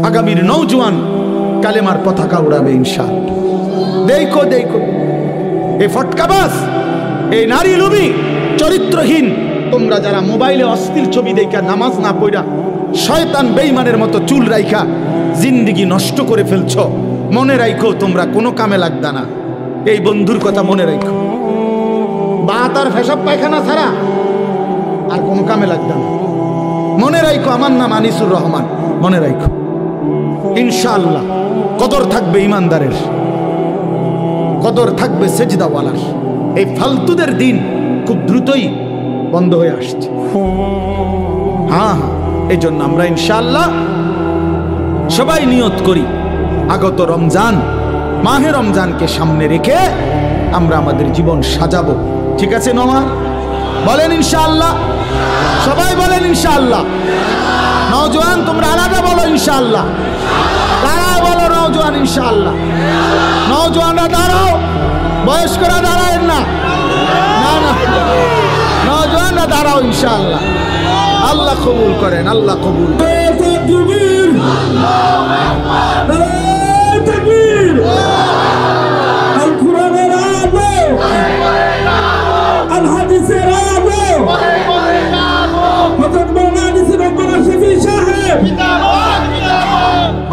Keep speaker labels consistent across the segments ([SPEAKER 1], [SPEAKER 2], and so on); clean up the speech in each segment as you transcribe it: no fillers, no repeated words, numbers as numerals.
[SPEAKER 1] আগামীর নওজোয়ান কালেমার পতাকা উড়াবে ইনশাআল্লাহ। দেখো দেখো এই ফটকাবাজ, এই নারী লোভী চরিত্রহীন তোমরা যারা মোবাইলে অশ্লীল ছবি দেখা নামাজ না পড়া শয়তান বেঈমানের মতো চুল রাইখা জিন্দেগি নষ্ট করে ফেলছ, মনে রাখো তোমরা কোনো কামে লাগদা না। এই বন্ধুর কথা মনে রাখো, বাত আর ফেসব পায়খানা ছাড়া আর কোনো কামে লাগদা না। মনে রাখো আমার নাম আনিসুর রহমান, মনে রাখো ইনশাআল্লাহ কদর থাকবে ইমানদারের, কদর থাকবে সেজদাওয়ালার। এই ফালতুদের দিন খুব দ্রুতই বন্ধ হয়ে আসছে। হ্যাঁ হ্যাঁ, এই জন্য আমরা ইনশাআল্লাহ সবাই নিয়ত করি আগত রমজান, মাহে রমজানকে সামনে রেখে আমরা আমাদের জীবন সাজাবো। ঠিক আছে নোমা? বলেন ইনশাআল্লাহ, সবাই বলেন ইনশাআল্লাহ। নওজোয়ান তোমরা আলাদা বলো ইনশাআল্লাহ, দাঁড়াও বলো নওজোয়ান ইনশাআল্লাহ। নওজোয়ানরা দাঁড়াও, বয়স্করা দাঁড়ায়েন না, না না, নওজোয়ানরা দাঁড়াও ইনশাআল্লাহ। আল্লাহ কবুল করেন, আল্লাহ কবুল করেন।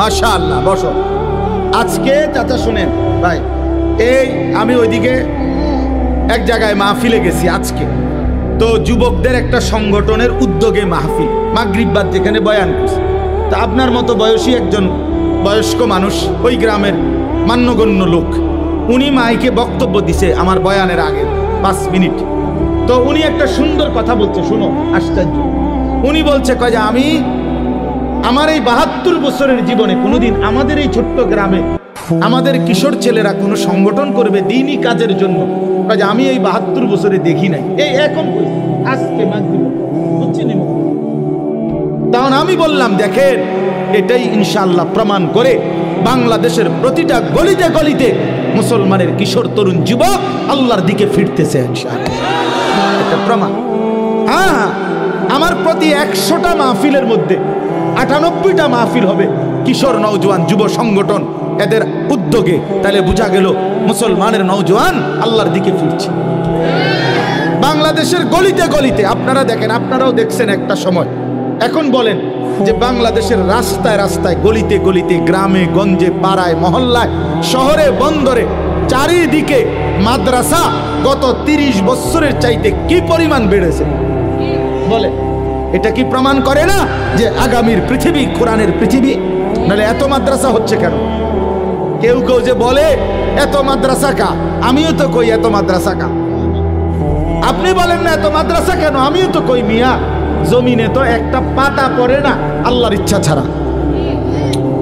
[SPEAKER 1] মাশাআল্লাহ, বসো। আজকে চাচা শুনেন ভাই, এই আমি ওইদিকে এক জায়গায় মাহফিলে গেছি আজকে, তো যুবকদের একটা সংগঠনের উদ্যোগে মাহফিল, মাগরিব বাদ যেখানে বয়ান করছে। তা আপনার মতো বয়সী একজন বয়স্ক মানুষ, ওই গ্রামের মান্যগণ্য লোক, উনি মাইকে বক্তব্য দিছে আমার বয়ানের আগে 5 মিনিট। তো উনি একটা সুন্দর কথা বলছে, শুনো, আশ্চর্য। উনি বলছে কয় যে আমি আমার এই 72 বছরের জীবনে কোনোদিন আমাদের এই ছোট্ট গ্রামে আমাদের কিশোর ছেলেরা কোনো সংগঠন করবে দ্বীনি কাজের জন্য, কয় যে আমি এই 72 বছরে দেখি নাই। এই এখন আজকে মাগরিব বুঝছেন। তখন আমি বললাম দেখেন, এটাই ইনশাআল্লাহ প্রমাণ করে বাংলাদেশের প্রতিটা গলিতে গলিতে মুসলমানের কিশোর তরুণ যুবক আল্লাহর দিকে ফিরতেছে ইনশাআল্লাহ, এটা প্রমাণ। হ্যাঁ, আমার প্রতি 100টা মাহফিলের মধ্যে 98টা মাহফিল হবে কিশোর নওজোয়ান যুব সংগঠন এদের উদ্যোগে। তাহলে বোঝা গেল মুসলমানের নওজোয়ান আল্লাহর দিকে ফিরছে বাংলাদেশের গলিতে গলিতে। আপনারা দেখেন, আপনারাও দেখছেন একটা সময়। এখন বলেন যে বাংলাদেশের রাস্তায় রাস্তায়, গলিতে গলিতে, গ্রামে গঞ্জে, পাড়ায় মহল্লায়, শহরে বন্দরে চারিদিকে মাদ্রাসা গত 30 বছরের চাইতে কি পরিমাণ বেড়েছে বলে। এটা কি প্রমাণ করে না যে আগামীর পৃথিবী কোরআনের পৃথিবী? নাহলে এত মাদ্রাসা হচ্ছে কেন? কেউ কেউ যে বলে এত মাদ্রাসা কা, আমিও তো কই এত মাদ্রাসা কা। আপনি বলেন না এত মাদ্রাসা কেন, আমিও তো কই মিয়া জমিনে তো একটা পাতা পড়ে না আল্লাহর ইচ্ছা ছাড়া।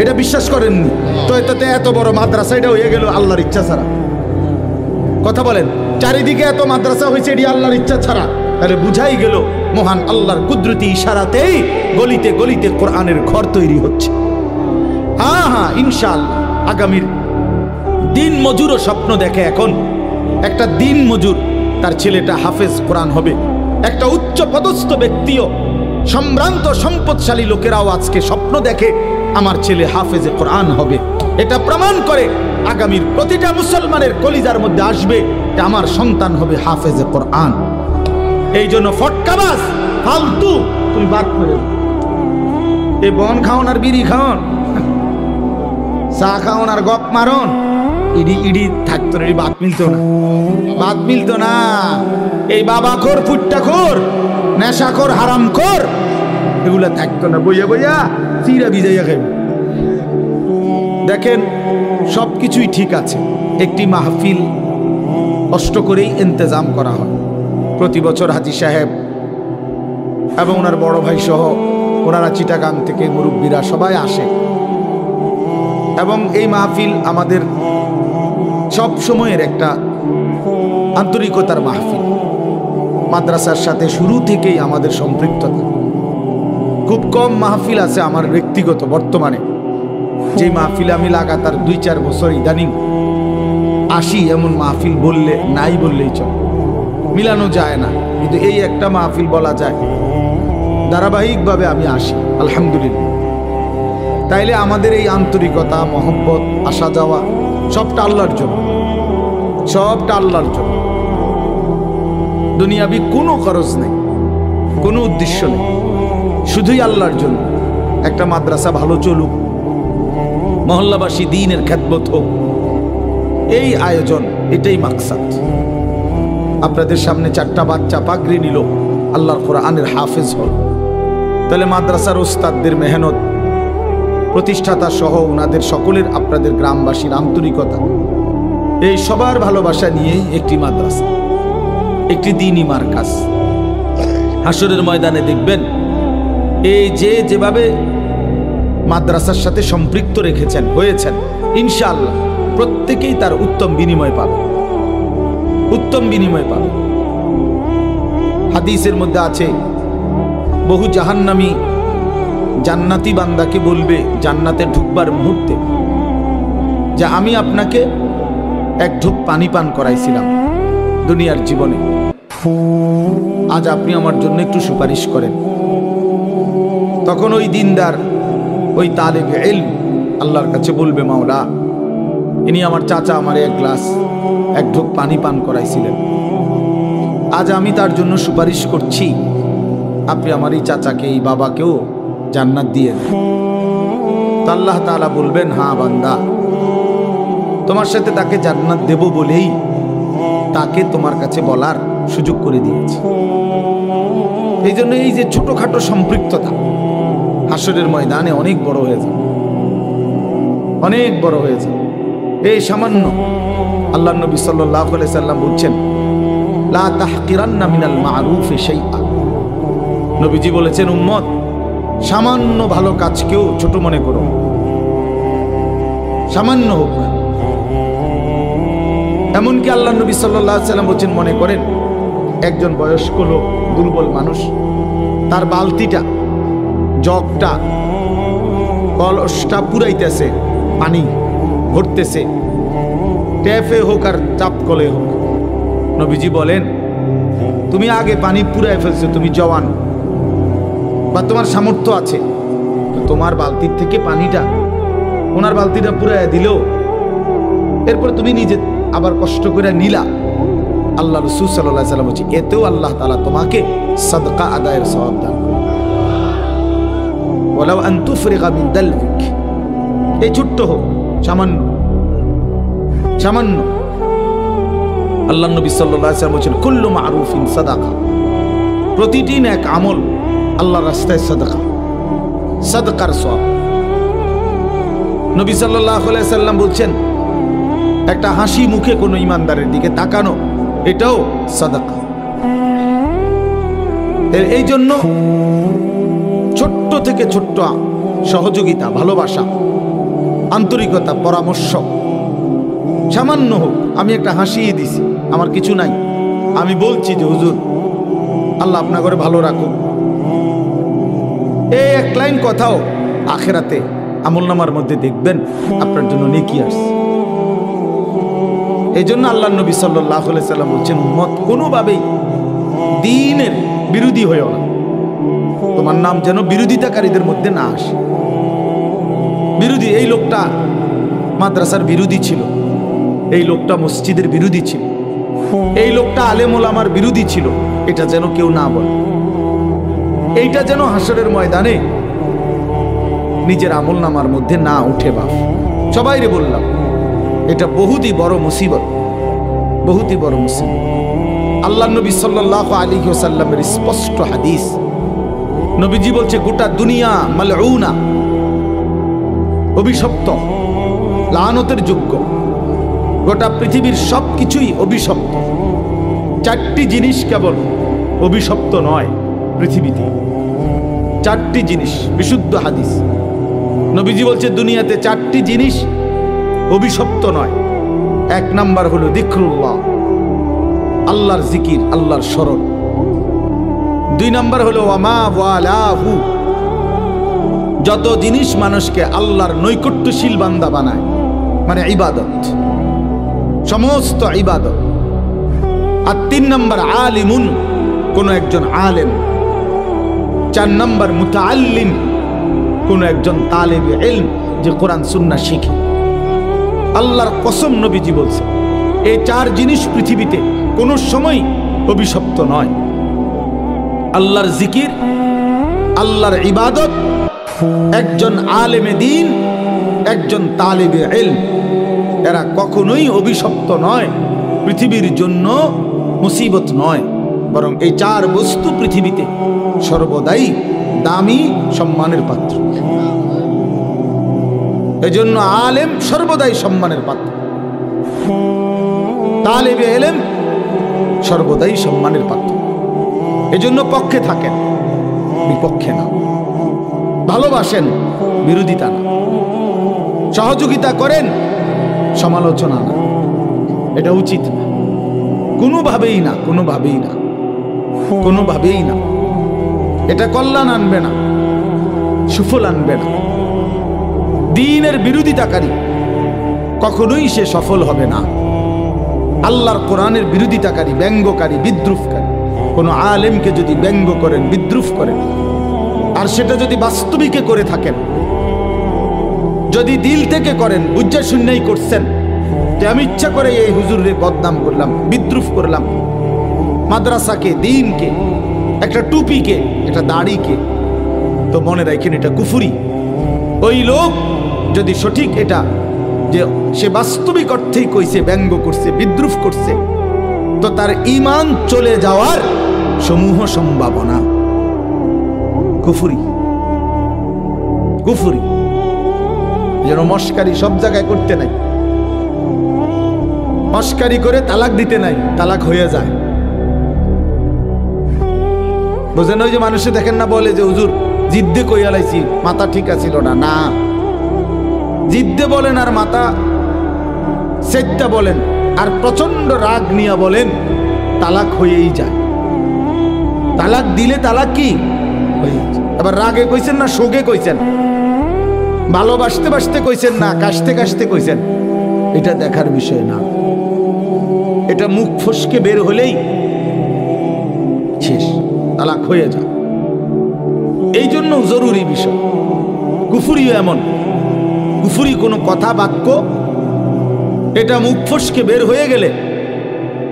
[SPEAKER 1] এটা বিশ্বাস করেননি তো? এটাতে এত বড় মাদ্রাসা, এটা হয়ে গেল আল্লাহর ইচ্ছা ছাড়া। কথা বলেন, চারিদিকে এত মাদ্রাসা হয়েছে এটি আল্লাহর ইচ্ছা ছাড়া। তাহলে বুঝাই গেল মহান আল্লাহর কুদরতি ইশারাতেই গলিতে গলিতে কোরআনের ঘর তৈরি হচ্ছে। হ্যাঁ হ্যাঁ, ইনশাআল্লাহ আগামীর দিন মজুরও স্বপ্ন দেখে। এখন একটা দিন মজুর, তার ছেলেটা হাফেজ কোরআন হবে। একটা উচ্চ পদস্থ ব্যক্তিও, সম্ভ্রান্ত সম্পদশালী লোকেরাও আজকে স্বপ্ন দেখে আমার ছেলে হাফেজে কোরআন হবে। এটা প্রমাণ করে আগামীর প্রতিটা মুসলমানের কলিজার মধ্যে আসবে যে আমার সন্তান হবে হাফেজে কোরআন। এই জন্য ফটকাবাজ ফালতু তুমি বাদ করে, এই বন খাওন আর বিড়ি খাওন, চা খাওন আর গপ মারন, ইডি ইডি থাকতো না, বাদ মিলতো না, বাদ মিলতো না। এই বাবাখোর, ফুট্টাখোর, নেশাখোর, হারামখোর, এগুলা থাকতো না। বইয়া বইয়া চিরা ভিজাইয়া খাইব। দেখেন সব কিছুই ঠিক আছে, একটি মাহফিল কষ্ট করেই ইন্তজাম করা হয়। প্রতি বছর হাজী সাহেব এবং ওনার বড় ভাই সহ ওনারা চিটাগাং থেকে মুরব্বীরা সবাই আসে, এবং এই মাহফিল আমাদের সব সময়ের একটা আন্তরিকতার মাহফিল। মাদ্রাসার সাথে শুরু থেকেই আমাদের সম্পৃক্ততা। খুব কম মাহফিল আছে আমার ব্যক্তিগত বর্তমানে যে মাহফিলে আমি লাগাতার 2-4 বছর ইদানিং আসি, এমন মাহফিল বললে নাই বললেই চল, মিলানো যায় না। কিন্তু এই একটা মাহফিল বলা যায় ধারাবাহিকভাবে আমি আসি, আলহামদুলিল্লাহ। তাইলে আমাদের এই আন্তরিকতা, মহব্বত, আসা যাওয়া সবটা আল্লাহর জন্য, সবটা আল্লাহর জন্য। দুনিয়াবি কোনো খরচ নেই, কোনো উদ্দেশ্য নেই, শুধুই আল্লাহর জন্য। একটা মাদ্রাসা ভালো চলুক, মহল্লাবাসী দ্বীনের খেদমত হোক, এই আয়োজন, এটাই মাকসাদ। আপনাদের সামনে 4টা বাচ্চা পাগড়ি নিল, আল্লাহর কোরআনের হাফেজ হল, তাহলে মাদ্রাসার ওস্তাদদের মেহনত, প্রতিষ্ঠাতা সহ ওনাদের সকলের, আপনাদের গ্রামবাসীর আন্তরিকতা, এই সবার ভালোবাসা নিয়েই একটি মাদ্রাসা, একটি দ্বীনি মারকাজ। হাসরের ময়দানে দেখবেন এই যে যেভাবে মাদ্রাসার সাথে সম্পৃক্ত রেখেছেন, হয়েছেন, ইনশাআল্লাহ প্রত্যেকেই তার উত্তম বিনিময় পাবে, উত্তম বিনিময় পাবে। হাদিসের মধ্যে আছে, বহু জাহান্নামী জান্নাতি বান্দাকে বলবে জান্নাতে ঢুকবার মুহূর্তে, যে আমি আপনাকে এক ঢোক পানি পান করাইছিলাম দুনিয়ার জীবনে, আজ আপনি আমার জন্য একটু সুপারিশ করেন। তখন ওই দিনদার, ওই তালেবে ইলম আল্লাহর কাছে বলবে, মাওলা, ইনি আমার চাচা আমার এক ঢোক পানি পান করাইছিলেন, আজ আমি তার জন্য সুপারিশ করছি, আপনি আমার এই চাচাকে, এই বাবাকেও জান্নাত দিয়ে দেন। তো আল্লাহ তাআলা বলবেন, হ্যাঁ বান্দা, তোমার সাথে তাকে জান্নাত দেব বলেই তাকে তোমার কাছে বলার সুযোগ করে দিয়েছি। এই জন্য এই যে ছোটখাটো সম্পৃক্ততা হাসরের ময়দানে অনেক বড় হয়ে যাবে, অনেক বড় হয়ে যাবে। এই সামান্য, আল্লাহ নবী সাল্লাল্লাহু আলাইহি সাল্লাম বলছেন, লা তাহকিরান্না মিনাল মারুফি শাইআ। নবীজি বলেছেন, উম্মত, সামান্য ভালো কাজকেও ছোট মনে করো, সামান্য হোক। এমনকি আল্লাহ নবী সাল্লাল্লাহু আলাইহি সাল্লাম বলছেন, মনে করেন একজন বয়স্ক লোক, দুর্বল মানুষ, তার বালতিটা, জগটা, কলসটা পুরাইতেছে, পানি ভরতেছে, ট্যাপে হোক আর চাপ কলে হোক। নবীজি বলেন, তুমি আগে পানি পুরাই ফেলছো, তুমি জওয়ান বা তোমার সামর্থ্য আছে, তো তোমার বালতির থেকে পানিটা ওনার বালতিটা পুরাই দিলেও এরপর তুমি নিজে আবার কষ্ট করে নিলা, আল্লাহ রাসূল সাল্লাল্লাহু আলাইহি সাল্লাম বলছে, এতেও আল্লাহ তাআলা তোমাকে সাদকা আদায়ের সওয়াব দান করবেন। ওয়ালাউ আন তুফরিগা মিন দালবিক, এই ছোট্ট হোক, সামান্য সামান্য। আল্লাহ নবী সাল্লাল্লাহু আলাইহি সাল্লাম বলেছেন, কুল্লু মারুফিন সাদাকা, প্রতিটি নেক আমল আল্লাহর রাস্তায় সাদাকা, সাদকার সওয়াব। নবী সাল্লাল্লাহু আলাইহি সাল্লাম বলছেন, একটা হাসি মুখে কোনো ইমানদারের দিকে তাকানো, এটাও সাদাকা। এই জন্য ছোট্ট থেকে ছোট্ট সহযোগিতা, ভালোবাসা, আন্তরিকতা, পরামর্শ, সামান্য হোক, আমি একটা হাসিয়ে দিছি, আমার কিছু নাই, আমি বলছি যে হুজুর আল্লাহ আপনার ঘরে ভালো রাখুক, এই এক লাইন কথাও আখেরাতে আমলনামার মধ্যে দেখবেন আপনার জন্য নেকি আসছে। এই জন্য আল্লাহ নবী সাল্লাল্লাহু আলাইহি সাল্লাম বলছেন, উম্মত, কোনোভাবেই দ্বীনের বিরোধী হয়েও না, তোমার নাম যেন বিরোধিতাকারীদের মধ্যে না আসে। বিরোধী, এই লোকটা মাদ্রাসার বিরোধী ছিল, এই লোকটা মসজিদের বিরোধী ছিল, এই লোকটা আলেম ওলামার বিরোধী ছিল, এটা যেন কেউ না বলে। এইটা যেন হাসরের ময়দানে নিজের আমলনামার মধ্যে না উঠে। বাপ সবাইরে বললাম, এটা বহুতই বড় মুসিবত, বহুতই বড় মুসিবত। আল্লাহ নবী সাল্লাল্লাহু আলাইহি ওয়াসাল্লামের স্পষ্ট হাদিস, নবীজি বলছে, গোটা দুনিয়া মালউনা, অভিশপ্ত, লানতের যোগ্য, গোটা পৃথিবীর সব কিছুই অভিশপ্ত। 4টি জিনিস কেবল অভিশপ্ত নয় পৃথিবীতে, 4টি জিনিস, বিশুদ্ধ হাদিস। নবীজি বলছে, দুনিয়াতে 4টি জিনিস অভিশপ্ত নয়। 1 নাম্বার হলো যিকরুল্লাহ, আল্লাহর জিকির, আল্লাহর স্মরণ। 2 নাম্বার হলো ওয়ামা ওয়ালাহু, যত জিনিস মানুষকে আল্লাহর নৈকট্যশীল বান্দা বানায়, মানে ইবাদত, সমস্ত ইবাদত। আর 3 নাম্বার আলিমুন, কোন একজন আলেম। 4 নাম্বার মুতাআল্লিম, কোন একজন তালেবে ইলম যে কোরআন সুন্নাহ শিখে। আল্লাহর কসম নবীজি বলছে এই চার জিনিস পৃথিবীতে কোনো সময় অভিশপ্ত নয়। আল্লাহর জিকির, আল্লাহর ইবাদত, একজন আলেমে দ্বীন, একজন তালেবে ইলম, এরা কখনোই অভিশপ্ত নয়, পৃথিবীর জন্য মুসিবত নয়, বরং এই চার বস্তু পৃথিবীতে সর্বদাই দামি সম্মানের পাত্র। এজন্য আলেম সর্বদাই সম্মানের পাত্র, তালেবে ইলম সর্বদাই সম্মানের পাত্র। এজন্য পক্ষে থাকেন, বিপক্ষে না। ভালোবাসেন, বিরোধিতা না। সহযোগিতা করেন, সমালোচনা না। এটা উচিত না, কোনোভাবেই না, কোনোভাবেই না, কোনোভাবেই না। এটা কল্যাণ আনবে না, সুফল আনবে না। দ্বীনের বিরোধিতাকারী কখনোই সে সফল হবে না। আল্লাহর কোরআনের বিরোধিতাকারী, ব্যঙ্গকারী, বিদ্রুপকারী কোনো আলেমকে যদি ব্যঙ্গ করেন, বিদ্রুপ করেন, আর সেটা যদি বাস্তবিকে করে থাকেন, যদি দিল থেকে করেন, বুঝা শুনেই করছেন যে আমি ইচ্ছা করে এই হুজুরে বদনাম করলাম, বিদ্রুপ করলাম, মাদ্রাসাকে, দ্বীনকে, একটা টুপিকে, একটা দাড়িকে, তো মনে রাখেন এটা কুফরি। ওই লোক যদি সঠিক এটা যে সে বাস্তবিক অর্থেই কইছে, ব্যঙ্গ করছে, বিদ্রুপ করছে, তো তার ঈমান চলে যাওয়ার সমূহ সম্ভাবনা। কুফরি, কুফরি। যেন মস্কারি সব জায়গায় করতে নাই, মস্কারি করে তালাক দিতে নাই, তালাক হয়ে যায়। বুঝেন? ওই যে মানুষে দেখেন না, বলে যে হুজুর জিদ্দে কইয়া লাইছি, মাথা ঠিক আছিল না। না, জিদ্দে বলেন আর মাথা সেটটা বলেন আর প্রচন্ড রাগ নিয়ে বলেন, তালাক হয়েই যায়। তালাক দিলে তালাক কি হয়ে যায়। আবার রাগে কইছেন না শোকে কইছেন, ভালোবাসতে বাসতে কইছেন না কাশতে কাশতে কইছেন, এটা দেখার বিষয় না। এটা মুখ ফসকে বের হলেই শেষ, তালাক হয়ে যায়। এই জন্য জরুরি বিষয়। কুফরিও এমন, কুফরি কোনো কথা বাক্য এটা মুখ ফসকে বের হয়ে গেলে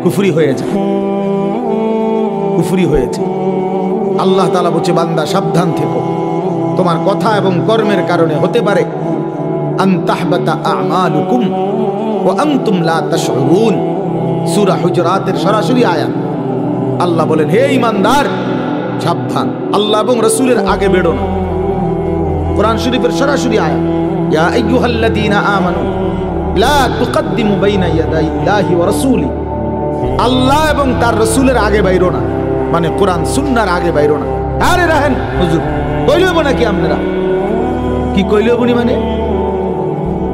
[SPEAKER 1] কুফরি হয়ে যায়, কুফরি হয়েছে। আল্লাহ তাআলা বলছে, বান্দা সাবধান থেকো, তোমার কথা এবং কর্মের কারণে হতে পারে আন তাহবাতা আমালুকুম ওয়া আনতুম লা তাশউরুন। সূরা হুজুরাতের সরাসরি আয়াত। আল্লাহ বলেন, হে ঈমানদার সাবধান, আল্লাহ এবং রাসূলের আগে বেরো না। কোরআন শরীফের সরাসরি আয়াত, ইয়া আইয়ুহাল্লাযীনা আমানু লা তুকদ্দিমু বাইনা ইয়াদাইল্লাহি ওয়া রাসূলি। আল্লাহ এবং তার রাসূলের আগে বাইরো না, মানে কোরআন সুন্নাহর আগে বাইরো না। আরে রাহেন হুজুর, কইলইব নাকি আপনারা? কি কইলইব নি মানে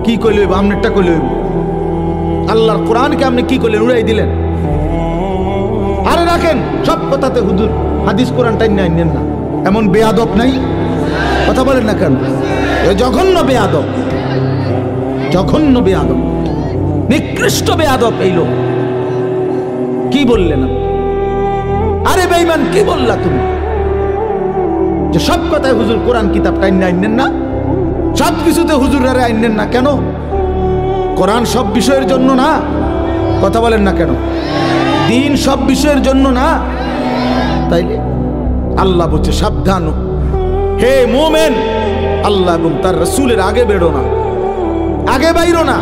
[SPEAKER 1] কি কইলইব? আমনেরটা কইলইব। আল্লাহর কোরআনকে আপনি কি করলেন? উড়াই দিলেন। আরে রাখেন, সব কথাতে হুজুর হাদিস কোরআন টাইম নেন না, এমন বেয়াদব নাই? কথা বলেন না কেন? জঘন্য বেয়াদব, জঘন্য বেয়াদব, নিকৃষ্ট বেয়াদব এই লোক। কি বললেন? আরে বেঈমান, কি বললা তুমি যে সব কথায় হুজুর কোরআন কিতাব টাইম আইনেন না, সব কিছুতে হুজুরারে আইনেন না? কেন? কোরআন সব বিষয়ের জন্য না। কথা বলেন না কেন? দ্বীন সব বিষয়ের জন্য না। তাইলে আল্লাহ বলছে, সাবধান হে মুমিন, আল্লাহ এবং তার রাসূলের আগে বেরো না, আগে বাইরো না।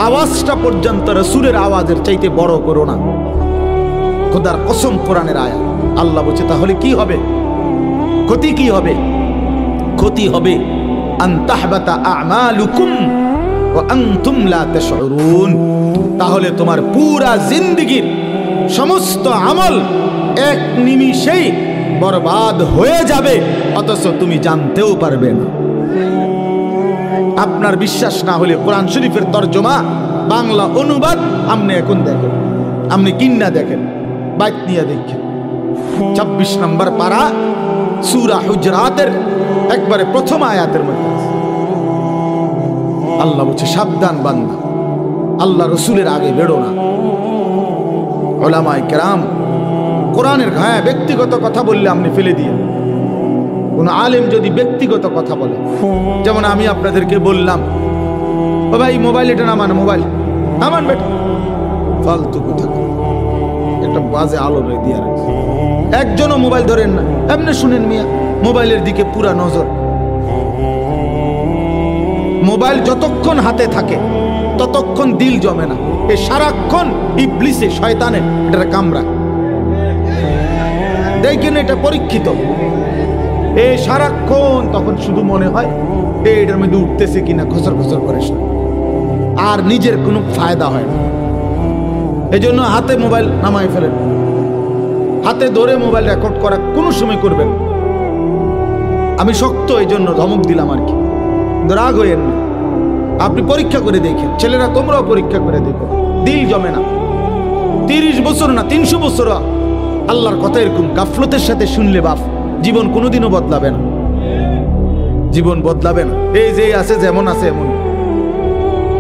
[SPEAKER 1] আওয়াজটা পর্যন্ত রাসূলের আওয়াজের চাইতে বড় করো না। খোদার কসম, কোরআনের আয়াত। আল্লাহ বলছে, তাহলে কি হবে? ক্ষতি কি হবে? ক্ষতি হবে আন তাহবাতা আমালুকুম ওয়া আনতুম লা তাশউরুন। তাহলে তোমার পুরা জিন্দেগীর সমস্ত আমল এক নিমিষেই বরবাদ হয়ে যাবে, অথচ তুমি জানতেও পারবে না। আপনার বিশ্বাস না হলে কোরআন শরীফের তরজমা, বাংলা অনুবাদ আপনি এখন দেখেন, আপনি কিন্না দেখেন, বাইত নিয়ে দেখেন। 26 নম্বর পারা সূরা হুজরাতের একবারে প্রথম আয়াতের মধ্যে আল্লাহ বলছে, সাবধান বান্দা, আল্লাহ রসুলের আগে বেরো না। উলামায়ে কেরাম কোরআনের ব্যক্তিগত কথা বললে আপনি ফেলে দিয়ে, কোনো আলেম যদি ব্যক্তিগত কথা বলে, যেমন আমি আপনাদেরকে বললাম, ও ভাই মোবাইল এটা নামান, মোবাইল নামান বেটা, ফালতু কথা একটা বাজে আলো দিয়ে রাখছে। একজনও মোবাইল ধরেন না, এমনি শুনেন মিয়া, মোবাইলের দিকে পুরা নজর। মোবাইল যতক্ষণ হাতে থাকে ততক্ষণ দিল জমে না। এ সারাক্ষণ ইবলিসে শয়তানে এটা কামড়া, দেখেন এটা পরীক্ষিত। এ সারাক্ষণ তখন শুধু মনে হয় এটার মধ্যে উঠতেছে কিনা, খসর খসর করে, আর নিজের কোনো ফায়দা হয় না। এই জন্য হাতে মোবাইল নামাই ফেলেন, হাতে ধরে মোবাইল রেকর্ড করা কোনো সময় করবেন। আমি শক্ত এই জন্য ধমক দিলাম আর কি, রাগ হইয়েন না। আপনি পরীক্ষা করে দেখেন, ছেলেরা তোমরাও পরীক্ষা করে দেখো, দিল জমে না। 30 বছর না 300 বছর আল্লাহর কথা এরকম গাফলতের সাথে শুনলে বাপ, জীবন কোনোদিনও বদলাবে না, জীবন বদলাবে না। এই যে আছে যেমন আছে এমন,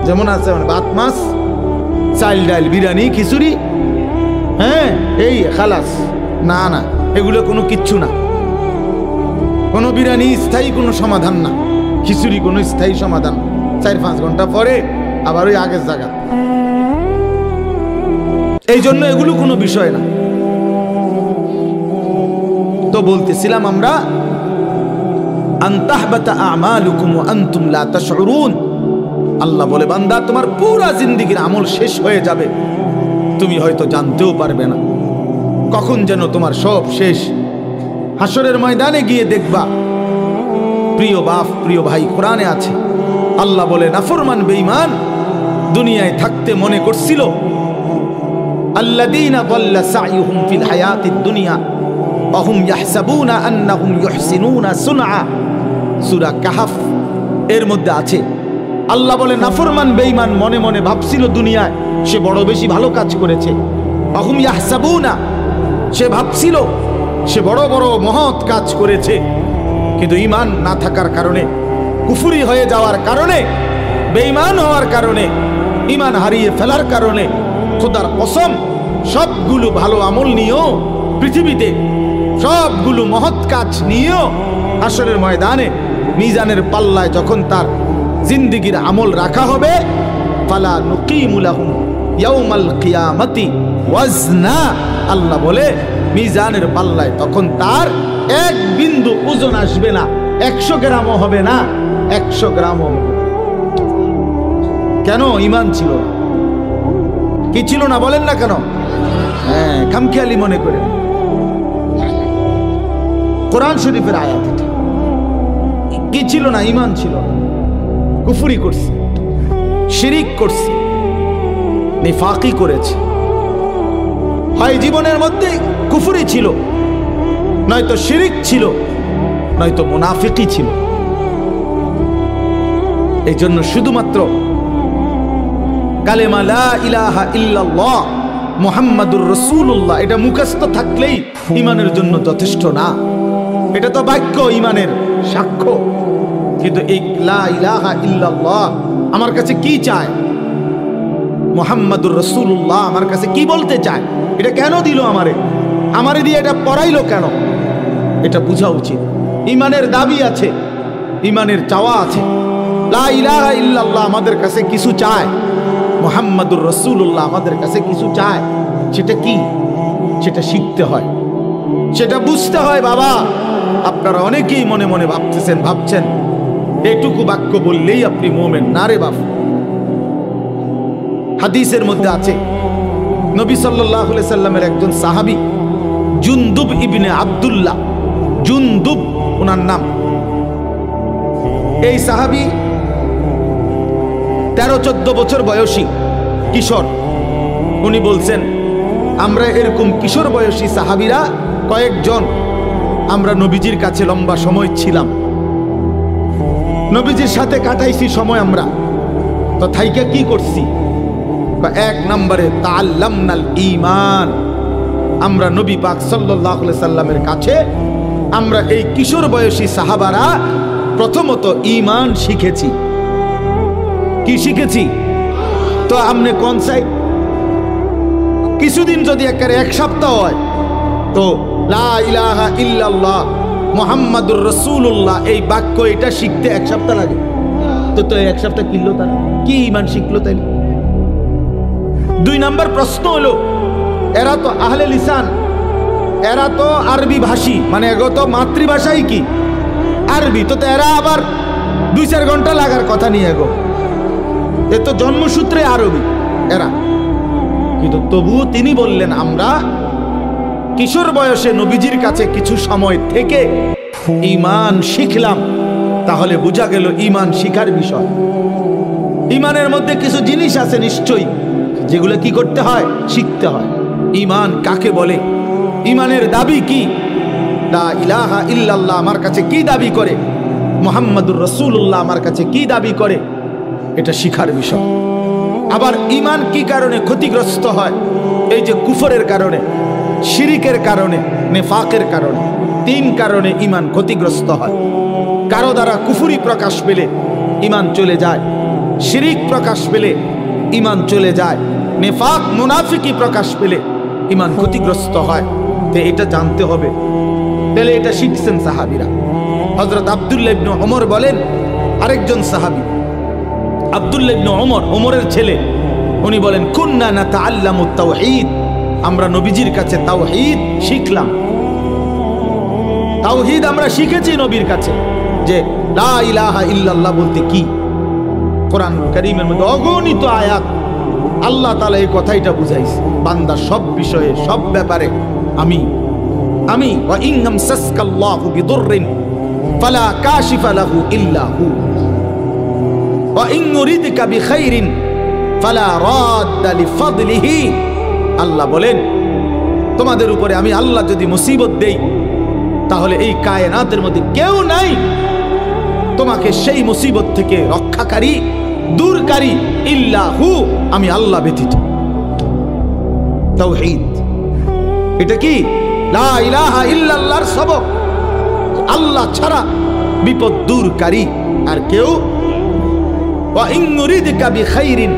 [SPEAKER 1] যেমন আছে মানে ভাত মাছ চাল ডাল বিরিয়ানি খিচুড়ি, হ্যাঁ এই খালাস, না না এগুলো কোনো কিচ্ছু না। কোনো বিরিয়ানি স্থায়ী কোনো সমাধান না, খিচুড়ি কোনো স্থায়ী সমাধান। 4-5 ঘন্টা পরে আবার ওই আগের জায়গা। এই জন্য এগুলো কোনো বিষয় না। তো বলতেছিলাম আমরা, আনতাহবাতা আমালুকুম ওয়া আনতুম লা তাশউরুন। আল্লাহ বলে বান্দা তোমার পুরা জিন্দেগীর আমল শেষ হয়ে যাবে, তুমি হয়তো জানতেও পারবে না কখন যেন তোমার সব শেষ। হাসরের ময়দানে গিয়ে দেখবা, প্রিয় বাপ প্রিয় ভাই, কোরআনে আছে আল্লাহ বলে নাফরমান বেঈমান দুনিয়ায় থাকতে মনে করছিল, আল্লাযীনা দাল্লা সাইয়ুহুম ফিল হায়াতিদ দুনিয়া ওয়া হুম ইয়াহসাবুনা আন্নাহুম ইউহসিনুনা সুনআ। সূরা কাহফ এর মধ্যে আছে আল্লাহ বলে নাফরমান বেঈমান মনে মনে ভাবছিল দুনিয়ায় সে বড় বেশি ভালো কাজ করেছে। ওয়া হুম ইয়াহসাবুনা, সে ভাবছিল সে বড় বড় মহৎ কাজ করেছে, কিন্তু ঈমান না থাকার কারণে, কুফরি হয়ে যাওয়ার কারণে, বেঈমান হওয়ার কারণে, ঈমান হারিয়ে ফেলার কারণে খোদার কসম সবগুলো ভালো আমল নিয়েও পৃথিবীতে সবগুলো মহৎ কাজ নিয়েও হাসরের ময়দানে মিজানের পাল্লায় যখন তার জিন্দেগীর আমল রাখা হবে, ফালা নুকিমু লাহুম ইয়াউমাল কিয়ামাতি ওয়াজনা। আল্লাহ বলে মিজানের পাল্লায় তখন তার এক বিন্দু ওজন আসবে না, 100 গ্রামও হবে না, 100 গ্রামও হবে। কেন? ঈমান ছিল না। কি ছিল না বলেন না কেন? হ্যাঁ, খামখেয়ালি মনে করে। কোরআন শরীফের আয়াত এটা। কি ছিল না? ঈমান ছিল না, কুফরি করছে, শিরিক করছে, নিফাকি করেছে। হয় জীবনের মধ্যে কুফরি ছিল, নয়তো শিরিক ছিল, নয়তো মুনাফিকি ছিল। এই জন্য শুধুমাত্র কালেমা লা ইলাহা ইল্লাল্লাহ মুহাম্মাদুর রাসূলুল্লাহ এটা মুখস্থ থাকলেই ঈমানের জন্য যথেষ্ট না। এটা তো বাক্য, ঈমানের সাক্ষ্য। কিন্তু এই লা ইলাহা ইল্লাল্লাহ আমার কাছে কি চায়, মুহাম্মাদুর রাসূলুল্লাহ আমার কাছে কি বলতে চায়, এটা কেন দিল আমারে দিয়ে এটা পড়াইলো কেন, এটা বোঝা উচিত। ঈমানের দাবি আছে, ঈমানের চাওয়া আছে। লা ইলাহা ইল্লাল্লাহ আমাদের কাছে কিছু চায়, মুহাম্মাদুর রাসূলুল্লাহ আমাদের কাছে কিছু চায়। সেটা কি? সেটা শিখতে হয়, সেটা বুঝতে হয়। বাবা, আপনারা অনেকেই মনে মনে ভাবছেন এটুকু বাক্য বললেই আপনি মুমিন। না রে বাপ। হাদিসের মধ্যে আছে নবী সাল্লাল্লাহু আলাইহি সাল্লামের একজন সাহাবী জুনদুব ইবনে আব্দুল্লাহ, জুনদুব ওনার নাম। এই সাহাবী 13-14 বছর বয়সী কিশোর। উনি বলছেন, আমরা এরকম কিশোর বয়সী সাহাবীরা কয়েকজন আমরা নবীজির কাছে লম্বা সময় ছিলাম, নবীজির সাথে কাটাইছি সময়। আমরা তো থাইকা কি করছি? 1 নম্বরে তাআল্লামনাল ঈমান। আমরা নবী পাক সাল্লাল্লাহু আলাইহি সাল্লামের কাছে আমরা এই কিশোর বয়সী সাহাবারা প্রথমত ঈমান শিখেছি। কি শিখেছি? তো আমনে কোন চাই? কিছুদিন যদি একেবারে 1 সপ্তাহ হয় তো লা ইলাহা ইল্লাল্লাহ মুহাম্মাদুর রাসূলুল্লাহ এই বাক্য এটা শিখতে 1 সপ্তাহ লাগে। তো 1 সপ্তাহ কিনলো তারা কি ঈমান শিখলো তাইলে? 2 নম্বর প্রশ্ন হলো, এরা তো আহলে লিসান, এরা তো আরবি ভাষী, মানে এগো তো মাতৃভাষাই কি আরবি, তো এরা আবার 2-4 ঘন্টা লাগার কথা নিয়ে এগো, এ তো জন্মসূত্রে আরবি এরা। কিন্তু তবুও তিনি বললেন, আমরা কিশোর বয়সে নবীজির কাছে কিছু সময় থেকে ঈমান শিখলাম। তাহলে বোঝা গেল ঈমান শিখার বিষয়। ঈমানের মধ্যে কিছু জিনিস আছে নিশ্চয়ই, যেগুলো কি করতে হয়, শিখতে হয়। ঈমান কাকে বলে, ঈমানের দাবি কি, লা ইলাহা ইল্লাল্লাহ আমার কাছে কি দাবি করে, মুহাম্মাদুর রাসূলুল্লাহ আমার কাছে কি দাবি করে, এটা শিখার বিষয়। আবার ঈমান কি কারণে ক্ষতিগ্রস্ত হয়, এই যে কুফরের কারণে, শিরিকের কারণে, নেফাকের কারণে, 3 কারণে ঈমান ক্ষতিগ্রস্ত হয়। কারো দ্বারা কুফরি প্রকাশ পেলে ঈমান চলে যায়, শিরিক প্রকাশ পেলে ঈমান চলে যায়, নেফাক মুনাফিকি প্রকাশ পেলে ঈমান ক্ষতিগ্রস্ত হয়। তো এটা জানতে হবে। তাহলে এটা শিখছেন সাহাবীরা। হযরত আব্দুল্লাহ ইবনে ওমর বলেন, আরেকজন সাহাবী আব্দুল্লাহ ইবনে ওমর, ওমরের ছেলে, উনি বলেন, কুন্না নাতাআল্লামুত তাওহীদ, আমরা নবীজির কাছে তাওহীদ শিখলাম। তাওহীদ আমরা শিখেছি নবীর কাছে, যে লা ইলাহা ইল্লাল্লাহ বলতে কি। কোরআন কারীমের মধ্যে অগণিত আয়াত আল্লাহ তাআলা এই কথাইটা বুঝাইছে, বান্দা সব বিষয়ে সব ব্যাপারে আমি ওয়া ইন আমসাসকাল্লাহু বিদুররিন ফালা কাশিফা লাহু ইল্লা হু ওয়া ইন ইউরিদকা বিখাইরিন ফালা রাদ্দা লিফাদলিহি। আল্লাহ বলেন, তোমাদের উপরে আমি আল্লাহ যদি মুসিবত দেই, তাহলে এই কায়নাতের মধ্যে কেউ নাই তোমাকে সেই মুসিবত থেকে রক্ষাকারী, দূরকারী, ইল্লাহু, আমি আল্লাহ ব্যতীত। তাওহীদ এটা কি? লা ইলাহা ইল্লাল্লাহর সবক, আল্লাহ ছাড়া বিপদ দূরকারী আর কেউ। ওয়া ইন ইউরিদকা বিখাইরিন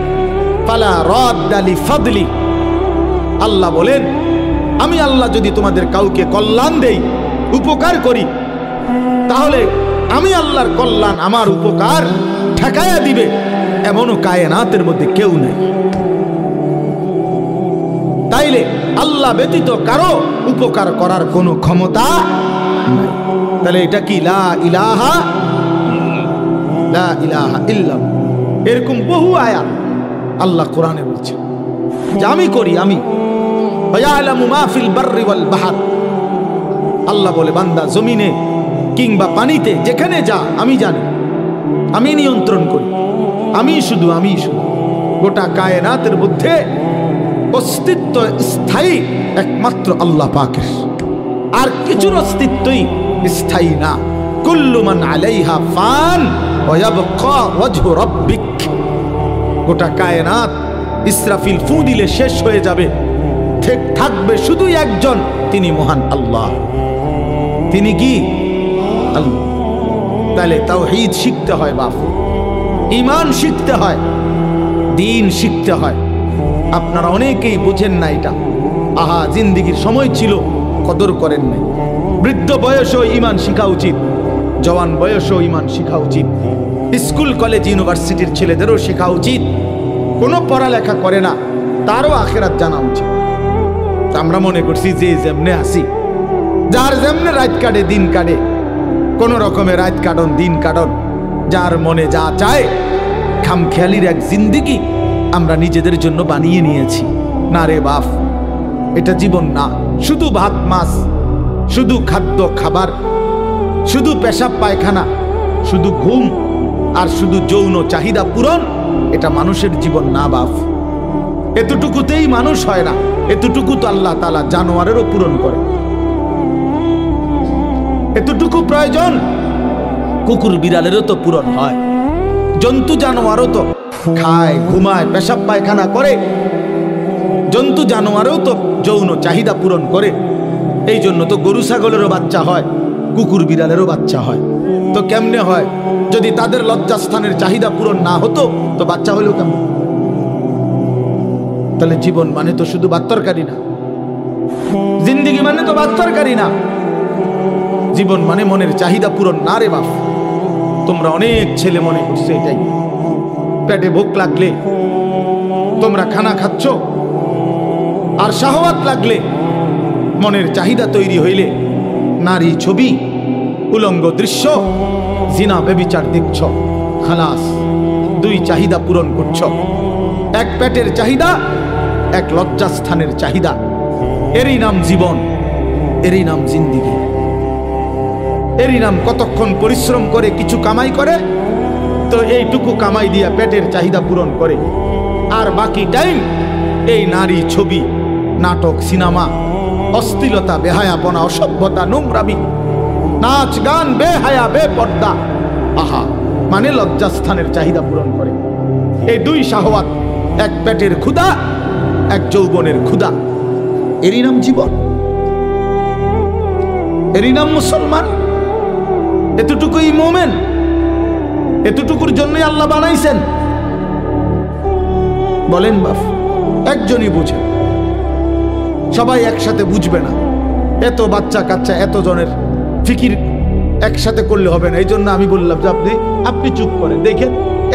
[SPEAKER 1] ফালা রাদ্দা লিফাদলি। আল্লাহ বলেন, আমি আল্লাহ যদি তোমাদের কাউকে কল্যাণ দেই, উপকার করি, তাহলে আমি আল্লাহর কল্যাণ, আমার উপকার ঠেকায়া দিবে এমনও কায়নাতের মধ্যে কেউ নেই। তাইলে আল্লাহ ব্যতীত কারো উপকার করার কোনো ক্ষমতা নাই। তাহলে এটা কি? লা ইলাহা ইল্লাল্লাহ। এরকম বহু আয়াত আল্লাহ কোরআনে বলছে যে আমি করি, আমি ইয়ালামু মা ফিল বাররি ওয়াল বাহর। আল্লাহ বলে, বান্দা জমিনে কিংবা পানিতে যেখানে যা আমি জানি, আমি নিয়ন্ত্রণ করি, আমি শুধু গোটা কায়নাতের মধ্যে অস্তিত্ব স্থায়ী একমাত্র আল্লাহ পাকের, আর কিছুর অস্তিত্বই স্থায়ী না। কুল্লু মান আলাইহা ফান ওয়া ইয়াবকা ওয়াজহু রাব্বিক। গোটা কায়নাত ইসরাফিল ফু দিলে শেষ হয়ে যাবে, থাকবে শুধু একজন, তিনি মহান আল্লাহ। তিনি কি? আল্লাহ। তাহলে তাওহীদ শিখতে হয় বাপ, ঈমান শিখতে হয়, দ্বীন শিখতে হয়। আপনারা অনেকেই বুঝেন না এটা। আহা, জিন্দেগীর সময় ছিল, কদর করেন নাই। বৃদ্ধ বয়সেও ঈমান শিখা উচিত, জওয়ান বয়সেও ঈমান শিখা উচিত। স্কুল কলেজ ইউনিভার্সিটির ছেলেদেরও শেখা উচিত। কোনো পড়ালেখা করে না, তারও আখিরাত জানা উচিত। আমরা মনে করছি যে যেমনে আসি, যার যেমনে রাত কাটে দিন কাটে, কোন রকমের রাত কাটন দিন কাটন, যার মনে যা চায়, খামখেয়ালির এক জিন্দেগি আমরা নিজেদের জন্য বানিয়ে নিয়েছি। না রে বাপ, এটা জীবন না। শুধু ভাত মাছ, শুধু খাদ্য খাবার, শুধু পেশাব পায়খানা, শুধু ঘুম আর শুধু যৌন চাহিদা পূরণ, এটা মানুষের জীবন না বাপ। এতটুকুতেই মানুষ হয় না, এতটুকু তো আল্লাহ তাআলা জানোয়ারেরও পূরণ করে। এতটুকু প্রয়োজন কুকুর বিড়ালেরও তো পূরণ হয়। জন্তু জানোয়ারও তো খায়, ঘুমায়, পেশাব পায়খানা করে। জন্তু জানোয়ারও তো যৌন চাহিদা পূরণ করে। এই জন্য তো গরু ছাগলেরও বাচ্চা হয়, কুকুর বিড়ালেরও বাচ্চা হয়। তো কেমনে হয়? যদি তাদের লজ্জাস্থানের চাহিদা পূরণ না হতো, তো বাচ্চা হইলেও কেমন? তাহলে জীবন মানে তো শুধু ভাত তরকারি না, জিন্দেগি মানে তো ভাত তরকারি না। জীবন মানে মনের চাহিদা পূরণ না রে বাপ। তোমরা অনেক ছেলে মনে করছে এটাই। পেটে ভোক লাগলে তোমরা খানা খাচ্ছ, আর শাহওয়াত লাগলে মনের চাহিদা তৈরি হইলে নারী ছবি, উলঙ্গ দৃশ্য, জিনা ব্যভিচার দেখছ। খালাস, দুই চাহিদা পূরণ করছ। এক পেটের চাহিদা, এক লজ্জাস্থানের চাহিদা। এরই নাম জীবন, এরই নাম জিন্দিগি, এরই নাম কতক্ষণ পরিশ্রম করে কিছু কামাই করে, তো এইটুকু কামাই দিয়া পেটের চাহিদা পূরণ করে, আর বাকি টাইম এই নারী ছবি, নাটক, সিনেমা, অশ্লীলতা, বেহায়াপনা, অসভ্যতা, নোংরামি, নাচ গান, বেহায়া, বেপর্দা। আহা, মানে লজ্জাস্থানের চাহিদা পূরণ করে। এই দুই শাহওয়াত, এক পেটের ক্ষুধা, এক যৌবনের ক্ষুধা, এরই নাম জীবন, এরই নাম মুসলমান। এতটুকুই মোমেন, এতটুকুর জন্যই আল্লাহ বানাইছেন। বলেন বাপ, একজনই বুঝে, সবাই একসাথে বুঝবে না। এত বাচ্চা কাচ্চা, এত জনের ফিকির একসাথে করলে হবে না। এই জন্য আমি বললাম যে আপনি চুপ করেন, দেখেন,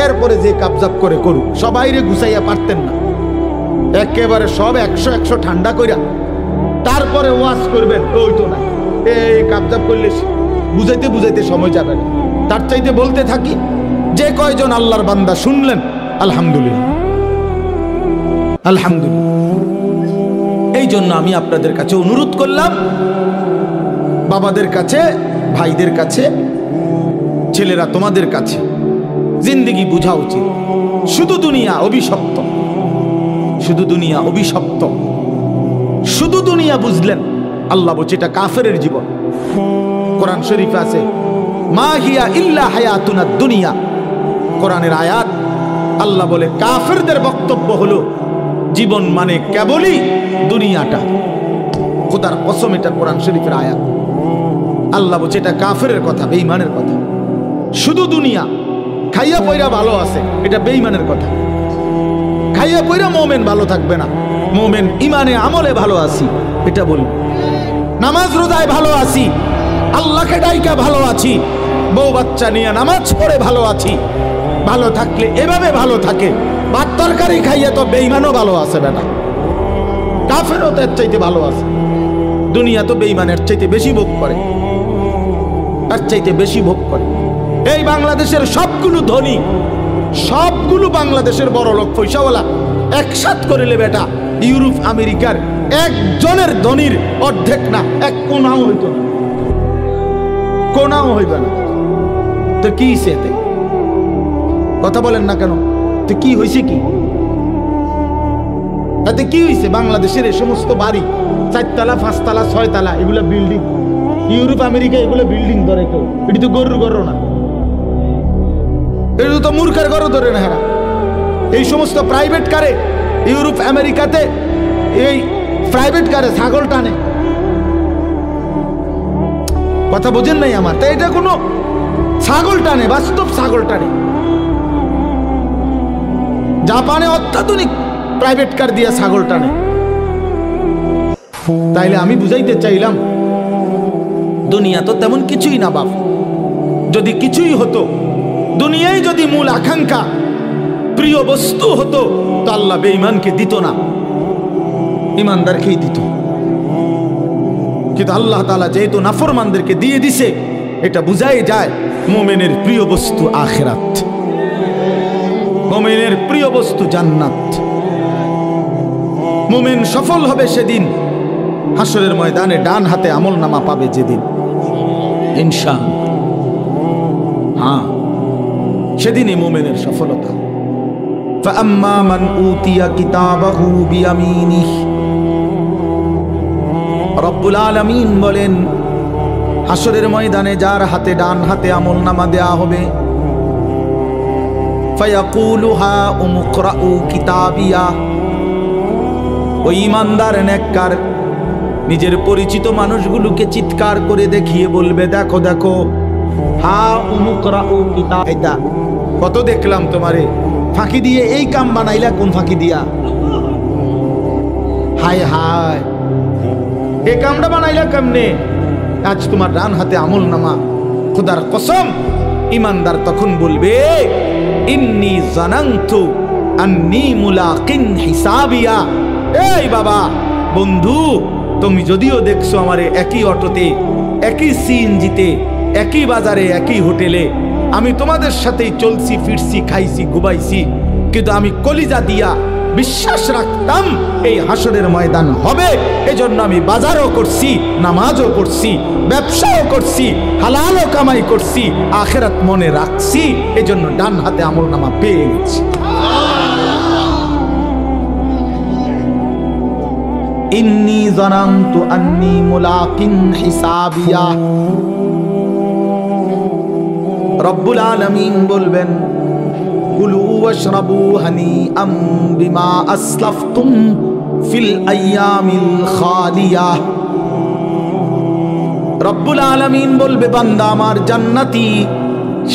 [SPEAKER 1] এরপরে যে কাবজাব করে করুক। সবাইরে গুছাইয়া পারতেন না, একেবারে সব 100 ঠান্ডা কইরা তারপরে ওয়াজ করবেন, ওই তো না। এই কাবজাব করলে বুঝাইতে বুঝাইতে সময় যাবে না। তার চাইতে বলতে থাকি, যে কয়জন আল্লাহর বান্দা শুনলেন, আলহামদুলিল্লাহ, আলহামদুলিল্লাহ। এই জন্য আমি আপনাদের কাছে অনুরোধ করলাম, বাবাদের কাছে, ভাইদের কাছে, ছেলেরা তোমাদের কাছে, জিন্দেগি বুঝা উচিত। শুধু দুনিয়া অভিশপ্ত, শুধু দুনিয়া অভিশপ্ত, শুধু দুনিয়া বুঝলেন, আল্লাহ বলছে এটা কাফেরের জীবন। কোরআন শরীফে আছে, মা হিয়া ইল্লা হায়াতুনা দুনিয়া। কোরআনের আয়াত, আল্লাহ বলে কাফেরদের বক্তব্য হলো জীবন মানে কেবলই দুনিয়াটা। খোদার কসম, এটা কোরআন শরীফের আয়াত। আল্লাহ বলছে এটা কাফেরের কথা, বেঈমানের কথা। শুধু দুনিয়া, খাইয়া পয়রা ভালো আছে, এটা বেঈমানের কথা। খাইয়া পয়রা মোমেন ভালো থাকবে না, মোমেন ইমানে আমলে ভালো আছি এটা বলবে। নামাজ রোজায় ভালো আছি, আল্লাহকে ডাইকা ভালো আছি, বউ বাচ্চা নিয়ে নামাজ পড়ে ভালো আছি, ভালো থাকলে এভাবে ভালো থাকে। ভাত তরকারি খাইয়া তো বেঈমানও ভালো আছে বেটা, কাফেরও তো এর চাইতে ভালো আছে। দুনিয়া তো বেঈমানের চাইতে বেশি ভোগ করে, এর চাইতে বেশি ভোগ করে। এই বাংলাদেশের সবগুলো ধনী, সবগুলো বাংলাদেশের বড় লোক পয়সাওয়ালা একসাথ করিলে বেটা ইউরোপ আমেরিকার একজনের ধনীর অর্ধেক না, এক কোনাও হইত না, কোনাও হইবে না। তো কি সেতে কথা বলেন না কেন? তো কি হয়েছে, কি তাতে কি হয়েছে? বাংলাদেশের এই সমস্ত বাড়ি 4 তলা 5 তলা 6 তলা এগুলো বিল্ডিং, ইউরোপ আমেরিকা এগুলো বিল্ডিং ধরে কেউ, এটি তো গরুর ঘর না, এটা তো মূর্খের ঘর ধরে না। হেরা এই সমস্ত প্রাইভেট কারে ইউরোপ আমেরিকাতে, এই প্রাইভেট কারে ছাগল টানে। কথা বোঝেন নাই আমার? তাই এটা কোনো ছাগল টানে, বাস্তব ছাগল টানে। জাপানে অত্যাধুনিক প্রাইভেট কার দিয়ে ছাগল টানে। তাইলে আমি বুঝাইতে চাইলাম, দুনিয়া তো তেমন কিছুই না বাপ। যদি কিছুই হতো, দুনিয়ায় যদি মূল আকাঙ্ক্ষা প্রিয় বস্তু হতো, তো আল্লাহ বেঈমানকে দিত না, ইমানদারকেই দিত। কিন্তু আল্লাহ তাআলা যেহেতু নাফরমানদেরকে দিয়ে দিছে, এটা বুঝাই যায় মুমিনের প্রিয় বস্তু আখিরাত, মুমিনের প্রিয় বস্তু জান্নাত। মুমিন সফল হবে সেদিন হাসরের ময়দানে, ডান হাতে আমলনামা পাবে যেদিন, ইনশাআল্লাহ। হ্যাঁ, সেদিনই মুমিনের সফলতা। ফাআম্মা মান উতিয়া কিতাবাহু বিয়ামিনিহি, রব্বুল আলামিন বলেন, হাসরের ময়দানে যার হাতে ডান হাতে আমলনামা দেয়া হবে, ফায়াকুলু হা উমকরাউ কিতাবিয়া, ওই ঈমানদার নেককার নিজের পরিচিত মানুষগুলোকে চিৎকার করে দেখিয়ে বলবে, দেখো দেখো, হা উমকরাউ কিতাবিয়া, কত দেখলাম তোমারে ফাঁকি দিয়ে এই কাম বানাইলা, কোন ফাঁকি দিয়া? হায় হায়, এই কামটা বানাইলা কেমনে? আজ তোমার ডান হাতে আমল নামা। খোদার কসম, ইমানদার তখন বলবে ইন্নী জানান্তু আন্নী মুলাকিন হিসাবিয়া। এই বাবা, বন্ধু, তুমি যদিও দেখছো আমারে একই অটোতে, একই সিএনজিতে, একই বাজারে, একই হোটেলে, আমি তোমাদের সাথেই চলছি ফিরছি, খাইছি ঘুমাইছি, কিন্তু আমি কলিজা দিয়া বিশ্বাস রাখতাম এই হাসরের ময়দান হবে। এজন্য আমি বাজারও করছি, নামাজও করছি, ব্যবসাও করছি, হালালও কামাই করছি, আখিরাত মনে রাখছি, এজন্য ডান হাতে আমলনামা পেয়ে গেছি। ইন্নী জানান্তু আন্নী মুলাকিন হিসাবিয়া। রব্বুল আলামিন বলবেন কুলু ওয়াশরাবু হানিআম বিমা আসলাফতুম ফিল আইয়ামিল খালিয়া। রব্বুল আলামিন বলবে, বান্দা আমার জান্নাতি,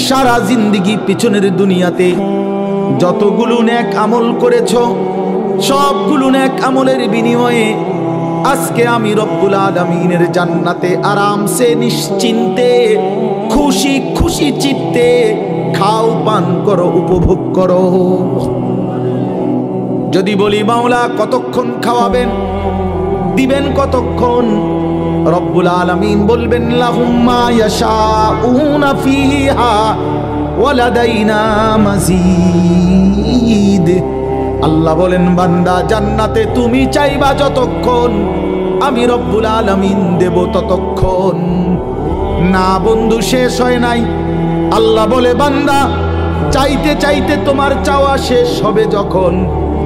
[SPEAKER 1] সারা জিন্দেগি পিছনের দুনিয়াতে যতগুলো নেক আমল করেছো, সবগুলো নেক আমলের বিনিময়ে আজকে আমি রব্বুল আলামিনের জান্নাতে আরামসে নিশ্চিন্তে খুশি খুশি চিত্তে খাও, পান করো, উপভোগ করো। যদি বলি মাওলা কতক্ষণ খাওয়াবেন, দিবেন কতক্ষণ, রব্বুল আলামিন বলবেন লাহুম মা ইয়াশাউনা ফিহা ওয়া লাদাইনা মাজিদ। আল্লাহ বলেন, বান্দা জান্নাতে তুমি চাইবা যতক্ষণ, আমি রব্বুল আলামিন দেব ততক্ষণ। না বন্ধু, শেষ হয় নাই। আল্লাহ বলে, বান্দা চাইতে চাইতে তোমার চাওয়া শেষ হবে যখন,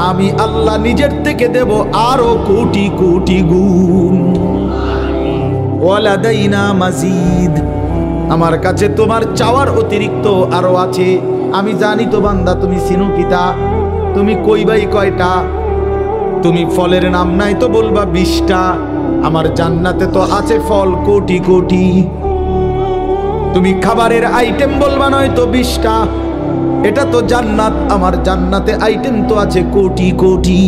[SPEAKER 1] আমি আল্লাহ নিজের থেকে দেব আরো কোটি কোটি গুণ। ওয়ালাদাইনা মাজিদ, আমার কাছে তোমার চাওয়ার অতিরিক্ত আরো আছে। আমি জানি তো বান্দা তুমি চিনো কিতা, তুমি কইবাই কয়টা, তুমি ফলের নাম নাই তো বলবা 20টা। আমার জান্নাতে তো আছে ফল কোটি কোটি। তুমি খাবারের আইটেম বলবা নয়তো 20টা, এটা তো জান্নাত, আমার জান্নাতে আইটেম তো আছে কোটি কোটি।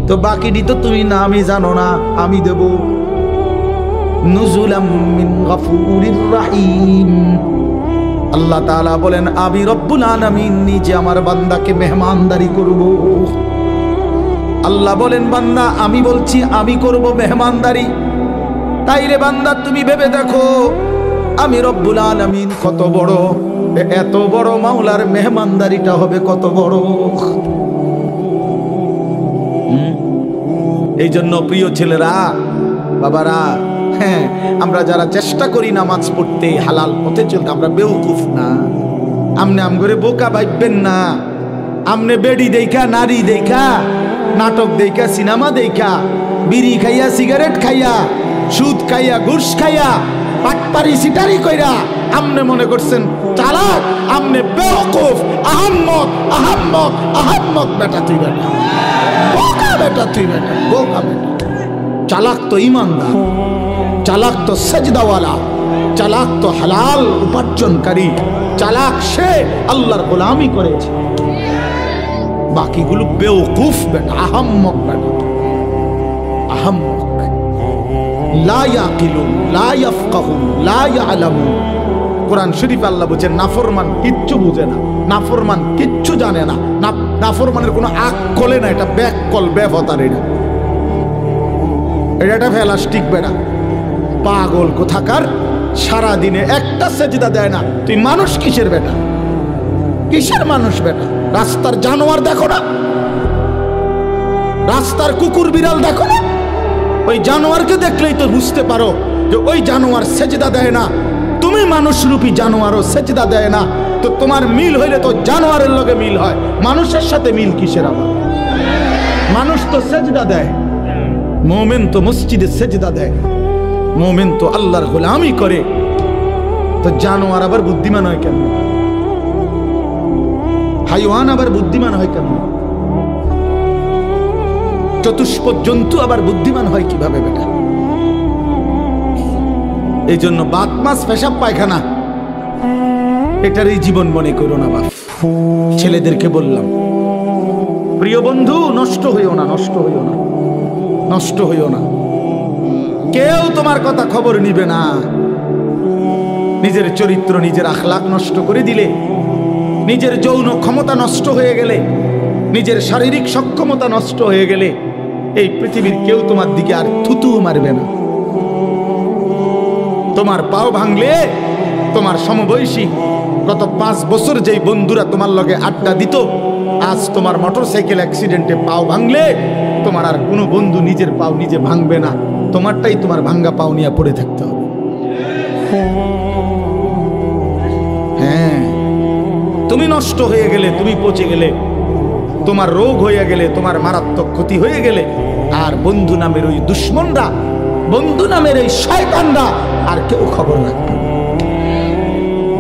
[SPEAKER 1] তো বাকিটি তো তুমি নামই জানো না, আমি দেব। নুজুলাম মিন গফুরির রহিম। আল্লাহ তাআলা বলেন, আমি রব্বুল আলামিন নিজে আমার বান্দাকে মেহমানদারি করব। আল্লাহ বলেন, বান্দা আমি বলছি আমি করব মেহমানদারি। তাইলে বান্দা তুমি ভেবে দেখো আমি রব্বুল আলামিন কত বড়, এত বড় মাওলার মেহমানদারিটা হবে কত বড়। এই জন্য প্রিয় ছেলেরা, বাবারা, হ্যাঁ, আমরা যারা চেষ্টা করি নামাজ পড়তে, হালাল পথে চলতে, আমরা বেউকুফ না। আমনে আম করে বোকা ভাববেন না। আমনে বেডি দেখা, নারী দেখা, নাটক দেখা, সিনেমা দেখা, বিড়ি খাইয়া, সিগারেট খাইয়া, সুদ খাইয়া, ঘুষ খাইয়া, পাটপারি সিটারি কইরা আমনে মনে করছেন চালাক। আমনে বেউকুফ, আহাম্মক আহাম্মক আহাম্মক বেটা তুই, বেটা বোকা, বেটা তুই, বেটা বোকা, বেটা। চালাক তো ইমানদার, চালাক তো সেজদাওয়ালা, চালাক তো হালাল উপার্জনকারী, চালাক সে আল্লাহর গোলামি করেছে। বাকিগুলো বেওকুফ বেটা, আহাম্মক বেটা, আহাম্মক। লা ইয়াকিলুন, লা ইয়াফকাহুন, লা ইয়ালামুন। কোরআন শরীফে আল্লাহ বলেছেন নাফরমান কিচ্ছু বুঝে না, নাফরমান কিচ্ছু জানে না, নাফরমানের কোনো আকলে না, এটা ব্যাককল, বেফতার। এটা প্লাস্টিক বেটা, পাগল কোথাকার। সারা দিনে একটা সেজদা দেয় না, তুই মানুষ কিসের বেটা, কিসের মানুষ বেটা? রাস্তার জানোয়ার দেখো না, রাস্তার কুকুর বিড়াল দেখো না? ওই জানোয়ারকে দেখলেই তো বুঝতে পারো যে ওই জানোয়ার সেজদা দেয় না। তুমি মানুষরূপী জানোয়ারও সেজদা দেয় না, তো তোমার মিল হইলে তো জানোয়ারের লগে মিল হয়, মানুষের সাথে মিল কিসের আবার? মানুষ তো সেজদা দেয়, মোমেন তো মসজিদে সেজদা দেয়, মোমেন তো আল্লাহর গোলামি করে, তো জানোয়ার আবার বুদ্ধিমান হয় কেন? হাইওয়ান আবার বুদ্ধিমান হয় কেন? চতুষ্পদ জন্তু আবার বুদ্ধিমান হয় কিভাবে বেটা? এই জন্য বাত মাছ পেশাব পায়খানা এটারই জীবন মনে করো না বাপ। ছেলেদেরকে বললাম, প্রিয় বন্ধু, নষ্ট হইও না, নষ্ট হইও না, নষ্ট হইও না। কেউ তোমার কথা খবর নিবে না। নিজের চরিত্র, নিজের আখলাক নষ্ট করে দিলে, নিজের যৌন ক্ষমতা নষ্ট হয়ে গেলে, নিজের শারীরিক সক্ষমতা নষ্ট হয়ে গেলে এই পৃথিবীর কেউ তোমার দিকে আর থুতু মারবে না। তোমার পাও ভাঙলে তোমার সমবয়সী গত 5 বছর যেই বন্ধুরা তোমার লগে আড্ডা দিত, আজ তোমার মোটরসাইকেল অ্যাক্সিডেন্টে পাও ভাঙলে তোমার আর কোনো বন্ধু নিজের পাও নিজে ভাঙবে না, তোমারটাই তোমার ভাঙ্গা পাও নিয়ে পড়ে থাকতে হবে। হ্যাঁ, তুমি নষ্ট হয়ে গেলে, তুমি পচে গেলে, তোমার রোগ হয়ে গেলে, তোমার মারাত্মক ক্ষতি হয়ে গেলে, আর বন্ধু নামের ওই দুশ্মনরা, বন্ধু নামের এই শয়তানরা আর কেউ খবর রাখবে না।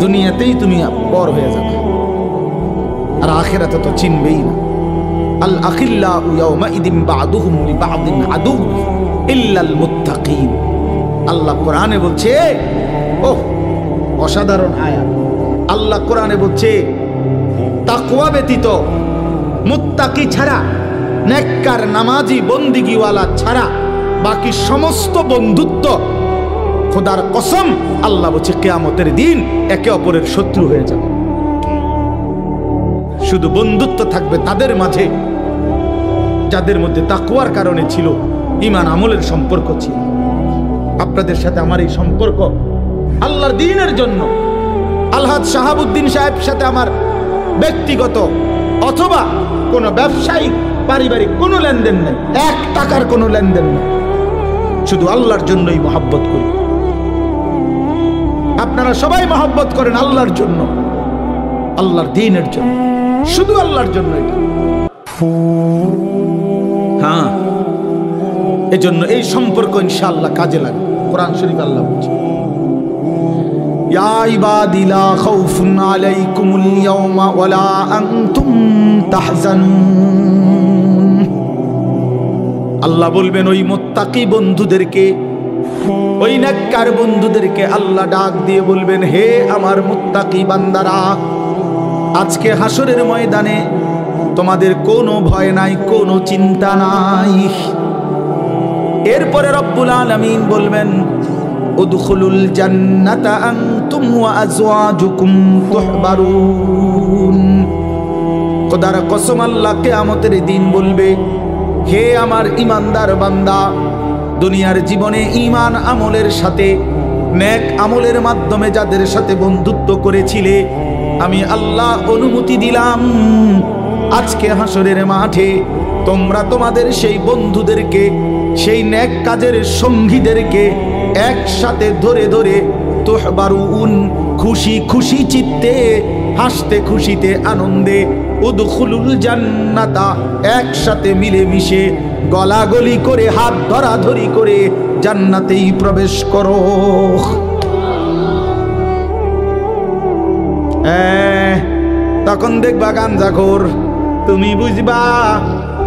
[SPEAKER 1] দুনিয়াতেই তুমি পর হয়ে যাবে, আর আখিরাতে তো চিনবেই না। আল আখিল্লাউ ইয়াওমাইদিন বা'দুহুম লিবা'দিন আদু ইল্লাল মুত্তাকিন। আল্লাহ কোরআনে বলছে, ওহ অসাধারণ আয়াত। আল্লাহ কোরআনে বলছে তাকওয়া ব্যতীত, মুত্তাকি ছাড়া, নেককার নামাজি বন্দিগিওয়ালা ছাড়া বাকি সমস্ত বন্ধুত্ব, খোদার কসম আল্লাহ বলছে কিয়ামতের দিন একে অপরের শত্রু হয়ে যাবে। শুধু বন্ধুত্ব থাকবে তাদের মাঝে যাদের মধ্যে তাকওয়ার কারণে ছিল, ঈমান আমলের সম্পর্ক ছিল। আপনাদের সাথে আমার এই সম্পর্ক আল্লাহর দ্বীনের জন্য। আলহাজ শাহাবুদ্দিন সাহেবের সাথে আমার ব্যক্তিগত অথবা কোনো ব্যবসায়িক পারিবারিক কোনো লেনদেন নেই, 1 টাকার কোনো লেনদেন নেই, শুধু আল্লাহর জন্যই মহব্বত করি। আপনারা সবাই মহব্বত করেন আল্লাহর জন্য, আল্লাহর দ্বীনের জন্য, শুধু আল্লাহর জন্য। হ্যাঁ, এজন্য এই সম্পর্ক ইনশাআল্লাহ কাজে লাগে। কোরআন শরীফ আল্লাহ বলছে, ইয়া ইবাদি লা খাউফুন আলাইকুমুল ইয়াওমা ওয়ালা আনতুম তাহজানুন। আল্লাহ বলবেন ওই মুত্তাকি বন্ধুদেরকে, ওই নেককার বন্ধুদেরকে আল্লাহ ডাক দিয়ে বলবেন, হে আমার মুত্তাকি বান্দারা, আজকে হাসরের ময়দানে তোমাদের কোনো ভয় নাই, কোনো চিন্তা নাই। এরপরে রব্বুল আলামিন বলবেন, উদখুলুল জান্নাতা আনতুম ওয়া আজওয়াজুকুম তুহবারুন। খোদার কসম আল্লাহ কিয়ামতের দিন বলবে, হে আমার ঈমানদার বান্দা, দুনিয়ার জীবনে ঈমান আমলের সাথে, নেক আমলের মাধ্যমে যাদের সাথে বন্ধুত্ব করেছিলে, আমি আল্লাহ অনুমতি দিলাম আজকে হাসরের মাঠে তোমরা তোমাদের সেই বন্ধুদেরকে, সেই নেক কাজের সঙ্গীদেরকে একসাথে ধরে ধরে তুহবারুন, খুশি খুশি চিত্তে, হাসতে খুশিতে আনন্দে, উদখুলুল জান্নাতা, একসাথে মিলেমিশে গলাগলি করে হাত ধরাধরি করে জান্নাতেই প্রবেশ করো। তখন দেখবা গাঞ্জাখোর, তুমি বুঝবা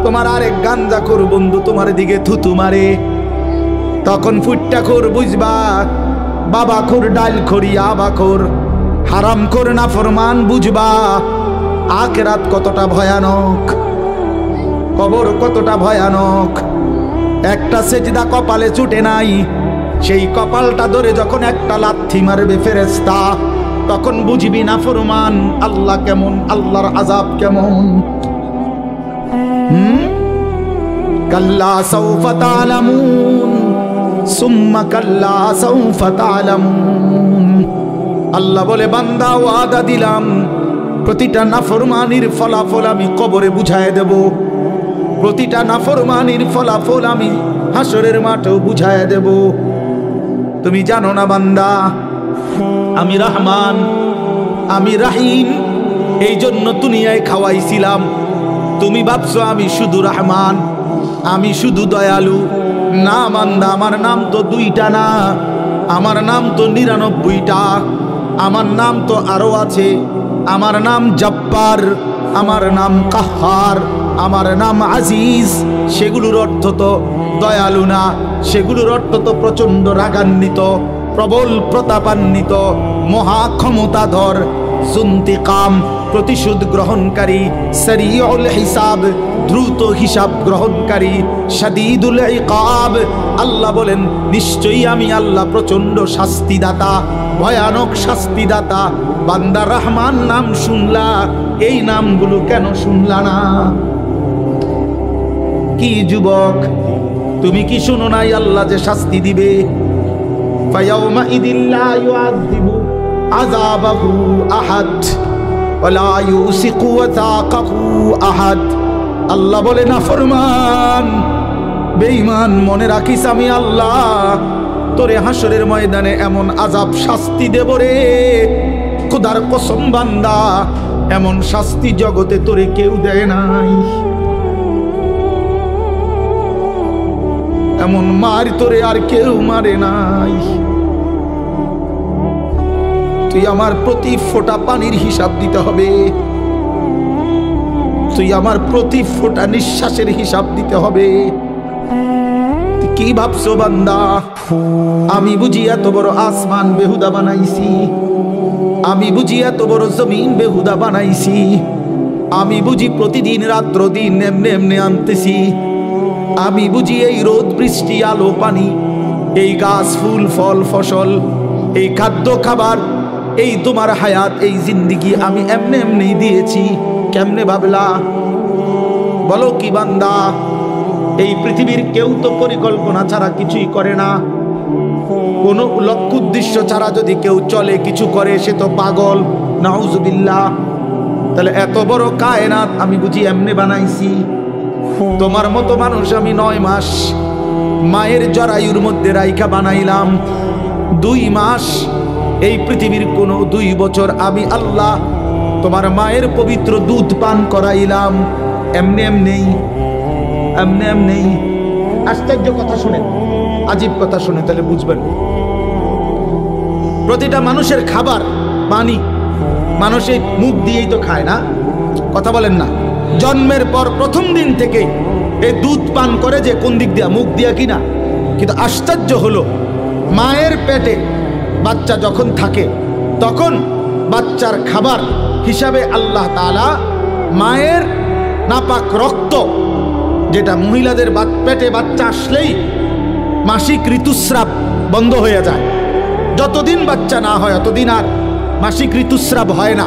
[SPEAKER 1] তোমার আরেক গাঞ্জাখোর বন্ধু তোমার দিকে থুতু মারে। তখন ফুট্টাখোর বুঝবা, বাবাখোর, ডালখোর, ইয়াবাখোর, হারামখোর, নাফরমান বুঝবা আখিরাত কতটা ভয়ানক, কবর কতটা ভয়ানক। একটা সেজদা কপালে ছুটে নাই, সেই কপালটা ধরে যখন একটা লাথি মারবে ফেরেশতা, তখন বুঝবি নাফরমান আল্লাহ কেমন, আল্লাহর আযাব কেমন। কাল্লা সাউফা তা'লামুন সুম্মা কাল্লা সাউফা তা'লামুন। আল্লাহ বলে, বান্দা ওয়াদা দিলাম প্রতিটা নাফরমানির ফলাফল আমি কবরে বুঝায় দেব, প্রতিটা নাফরমানির ফলাফল আমি হাসরের মাঠেও বুঝায় দেব। তুমি জানো না বান্দা, আমি রহমান, আমি রাহিম, এই জন্য দুনিয়ায় খাওয়াইছিলাম। তুমি ভাবছো আমি শুধু রহমান, আমি শুধু দয়ালু। না বান্দা, আমার নাম তো 2টা না, আমার নাম তো 99টা, আমার নাম তো আরো আছে। আমার নাম জব্বার, আমার নাম কাহ্হার, আমার নাম আজিজ। সেগুলোর অর্থ তো দয়ালু না, সেগুলোর অর্থ তো প্রচন্ড রাগান্বিত, প্রবল প্রতাপান্বিত, মহা ক্ষমতাধর, জুন্তিকাম। প্রতিশোধ গ্রহণকারী, সারিউল হিসাব, দ্রুত হিসাব গ্রহণকারী, শাদীদুল ইকাব। আল্লাহ বলেন নিশ্চয়ই আমি আল্লাহ প্রচন্ড শাস্তিদাতা, ভয়ানক শাস্তিদাতা। বান্দা রহমান নাম শুনলা, এই নামগুলো কেন শুনলা না? কি যুবক, তুমি কি শুনো নাই আল্লাহ যে শাস্তি দিবে? ফায়াউমা ইদিল্লা ইউআযিবু আযাবাহু আহাদ ওয়ালা ইউসিকু ওয়াসাকাহু আহাদ। আল্লাহ বলে নাফরমান, বেঈমান, মনে রাখিস আমি আল্লাহ তোরে হাসরের ময়দানে এমন আযাব শাস্তি দেব রে, খোদার কসম বান্দা, এমন শাস্তি জগতে তোরে কেউ দেয় নাই। এমন মার তোরে আর কেউ মারে নাই। তুই আমার প্রতি ফোঁটা পানির হিসাব দিতে হবে, তুই আমার প্রতি ফোঁটা নিঃশ্বাসের হিসাব দিতে হবে। কি ভাবছো বান্দা, আমি বুঝি এত বড় আসমান বেহুদা বানাইছি? আমি বুঝি এত বড় জমিন বেহুদা বানাইছি? আমি বুঝি প্রতিদিন রাত্র দিন এমনি এমনি আনতেছি? আমি বুঝি এই রোদ বৃষ্টি আলো পানি, এই গাছ ফুল ফল ফসল, এই খাদ্য খাবার, এই তোমার হায়াত, এই জিন্দিগি আমি এমনি এমনি দিয়েছি? কেমনে ভাবলা? বলো কি বান্দা, এই পৃথিবীর কেউ তো পরিকল্পনা ছাড়া কিছুই করে না। কোনো লক্ষ্য উদ্দেশ্য ছাড়া যদি কেউ চলে কিছু করে সে তো পাগল, নাউজুবিল্লাহ। তাহলে এত বড় কায়নাত আমি বুঝি এমনি বানাইছি? তোমার মতো মানুষ আমি 9 মাস মায়ের জরায়ুর মধ্যে রাইখা বানাইলাম। 2 মাস, এই পৃথিবীর কোনো 2 বছর আমি আল্লাহ তোমার মায়ের পবিত্র দুধ পান করাইলাম। এমনি এমনি এমনি এমনি। আশ্চর্য কথা শুনেন, আজীব কথা শুনে তাহলে বুঝবেন। প্রতিটা মানুষের খাবার পানি মানুষ এই মুখ দিয়েই তো খায় না? কথা বলেন না? জন্মের পর প্রথম দিন থেকে এই দুধ পান করে যে কোন দিক দিয়া? মুখ দিয়া কিনা? কিন্তু আশ্চর্য হলো, মায়ের পেটে বাচ্চা যখন থাকে তখন বাচ্চার খাবার হিসাবে আল্লাহ তাআলা মায়ের নাপাক রক্ত, যেটা মহিলাদের পেটে বাচ্চা আসলেই মাসিক ঋতুস্রাব বন্ধ হয়ে যায়, যতদিন বাচ্চা না হয় ততদিন আর মাসিক ঋতুস্রাব হয় না,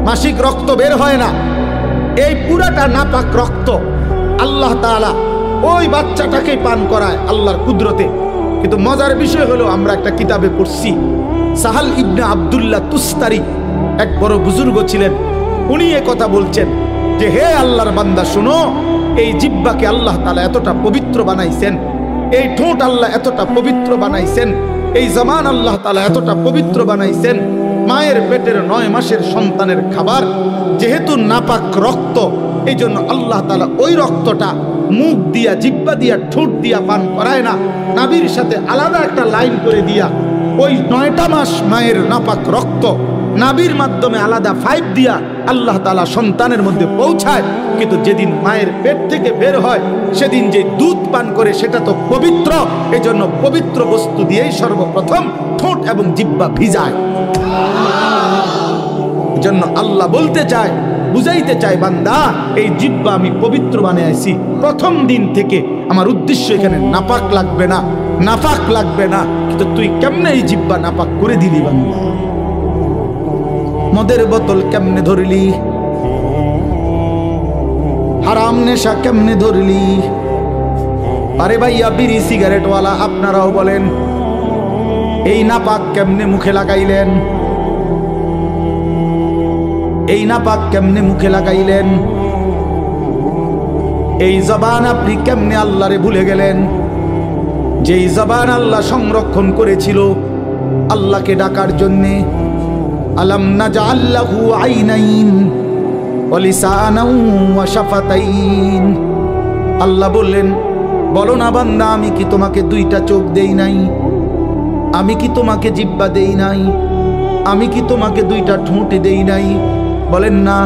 [SPEAKER 1] মাসিক রক্ত বের হয় না। এই পুরাটা নাপাক রক্ত আল্লাহ তাআলা ওই বাচ্চাটাকে পান করায় আল্লাহর কুদরতে। কিন্তু মজার বিষয় হলো, আমরা একটা কিতাবে পড়ছি, সাহাল ইবনে আব্দুল্লাহ তুস্তারি এক বড় বুজুর্গ ছিলেন, উনি এ কথা বলছেন যে হে আল্লাহর বান্দা শুনো, এই জিহ্বাকে আল্লাহ তাআলা এতটা পবিত্র বানাইছেন, এই ঠোঁট আল্লাহ এতটা পবিত্র বানাইছেন, এই জবান আল্লাহ তাআলা এতটা পবিত্র বানাইছেন। মায়ের পেটের 9 মাসের সন্তানের খাবার যেহেতু নাপাক রক্ত, এই জন্য আল্লাহ তাআলা ওই রক্তটা মুখ দিয়া, জিহ্বা দিয়া, ঠোঁট দিয়া পান করায় না, নাভির সাথে আলাদা একটা লাইন করে দিয়া ওই 9টা মাস মায়ের নাপাক রক্ত নাভির মাধ্যমে আলাদা পাইপ দিয়া আল্লাহ তাআলা সন্তানের মধ্যে পৌঁছায়। কিন্তু যেদিন মায়ের পেট থেকে বের হয় সেদিন যে দুধ পান করে সেটা তো পবিত্র, এই জন্য পবিত্র বস্তু দিয়েই সর্বপ্রথম ঠোঁট এবং জিহ্বা ভিজায়। এই জন্য আল্লাহ বলতে চায়, বুঝাইতে চায়, বান্দা এই জিহ্বা আমি পবিত্র বানাইছি প্রথম দিন থেকে। আমার উদ্দেশ্য এখানে নাপাক লাগবে না, নাপাক লাগবে না, কিন্তু তুই কেমনে এই জিহ্বা নাপাক করে দিলি বান্দা? মদের বোতল কেমনে ধরলি? হারাম নেশা কেমনে ধরলি? আরে ভাইয়া বিড়ি সিগারেটওয়ালা আপনারাও বলেন, এই নাপাক কেমনে মুখে লাগাইলেন? এই নাপাক কেমনে মুখে লাগাইলেন? এই জবান আপনি কেমনে আল্লাহরে ভুলে গেলেন? যেই জবান আল্লাহ সংরক্ষণ করেছিল আল্লাহকে ডাকার জন্যে। আলাম নাজআল লাহু আইনাইন ওয়া লিসানান ওয়া শাফাতাইন। আল্লাহ বললেন, বলো না বান্দা, আমি কি তোমাকে 2টা চোখ দেই নাই? আমি কি তোমাকে জিহ্বা দেই নাই? আমি কি তোমাকে 2টা ঠোঁট দেই নাই? বলেন না,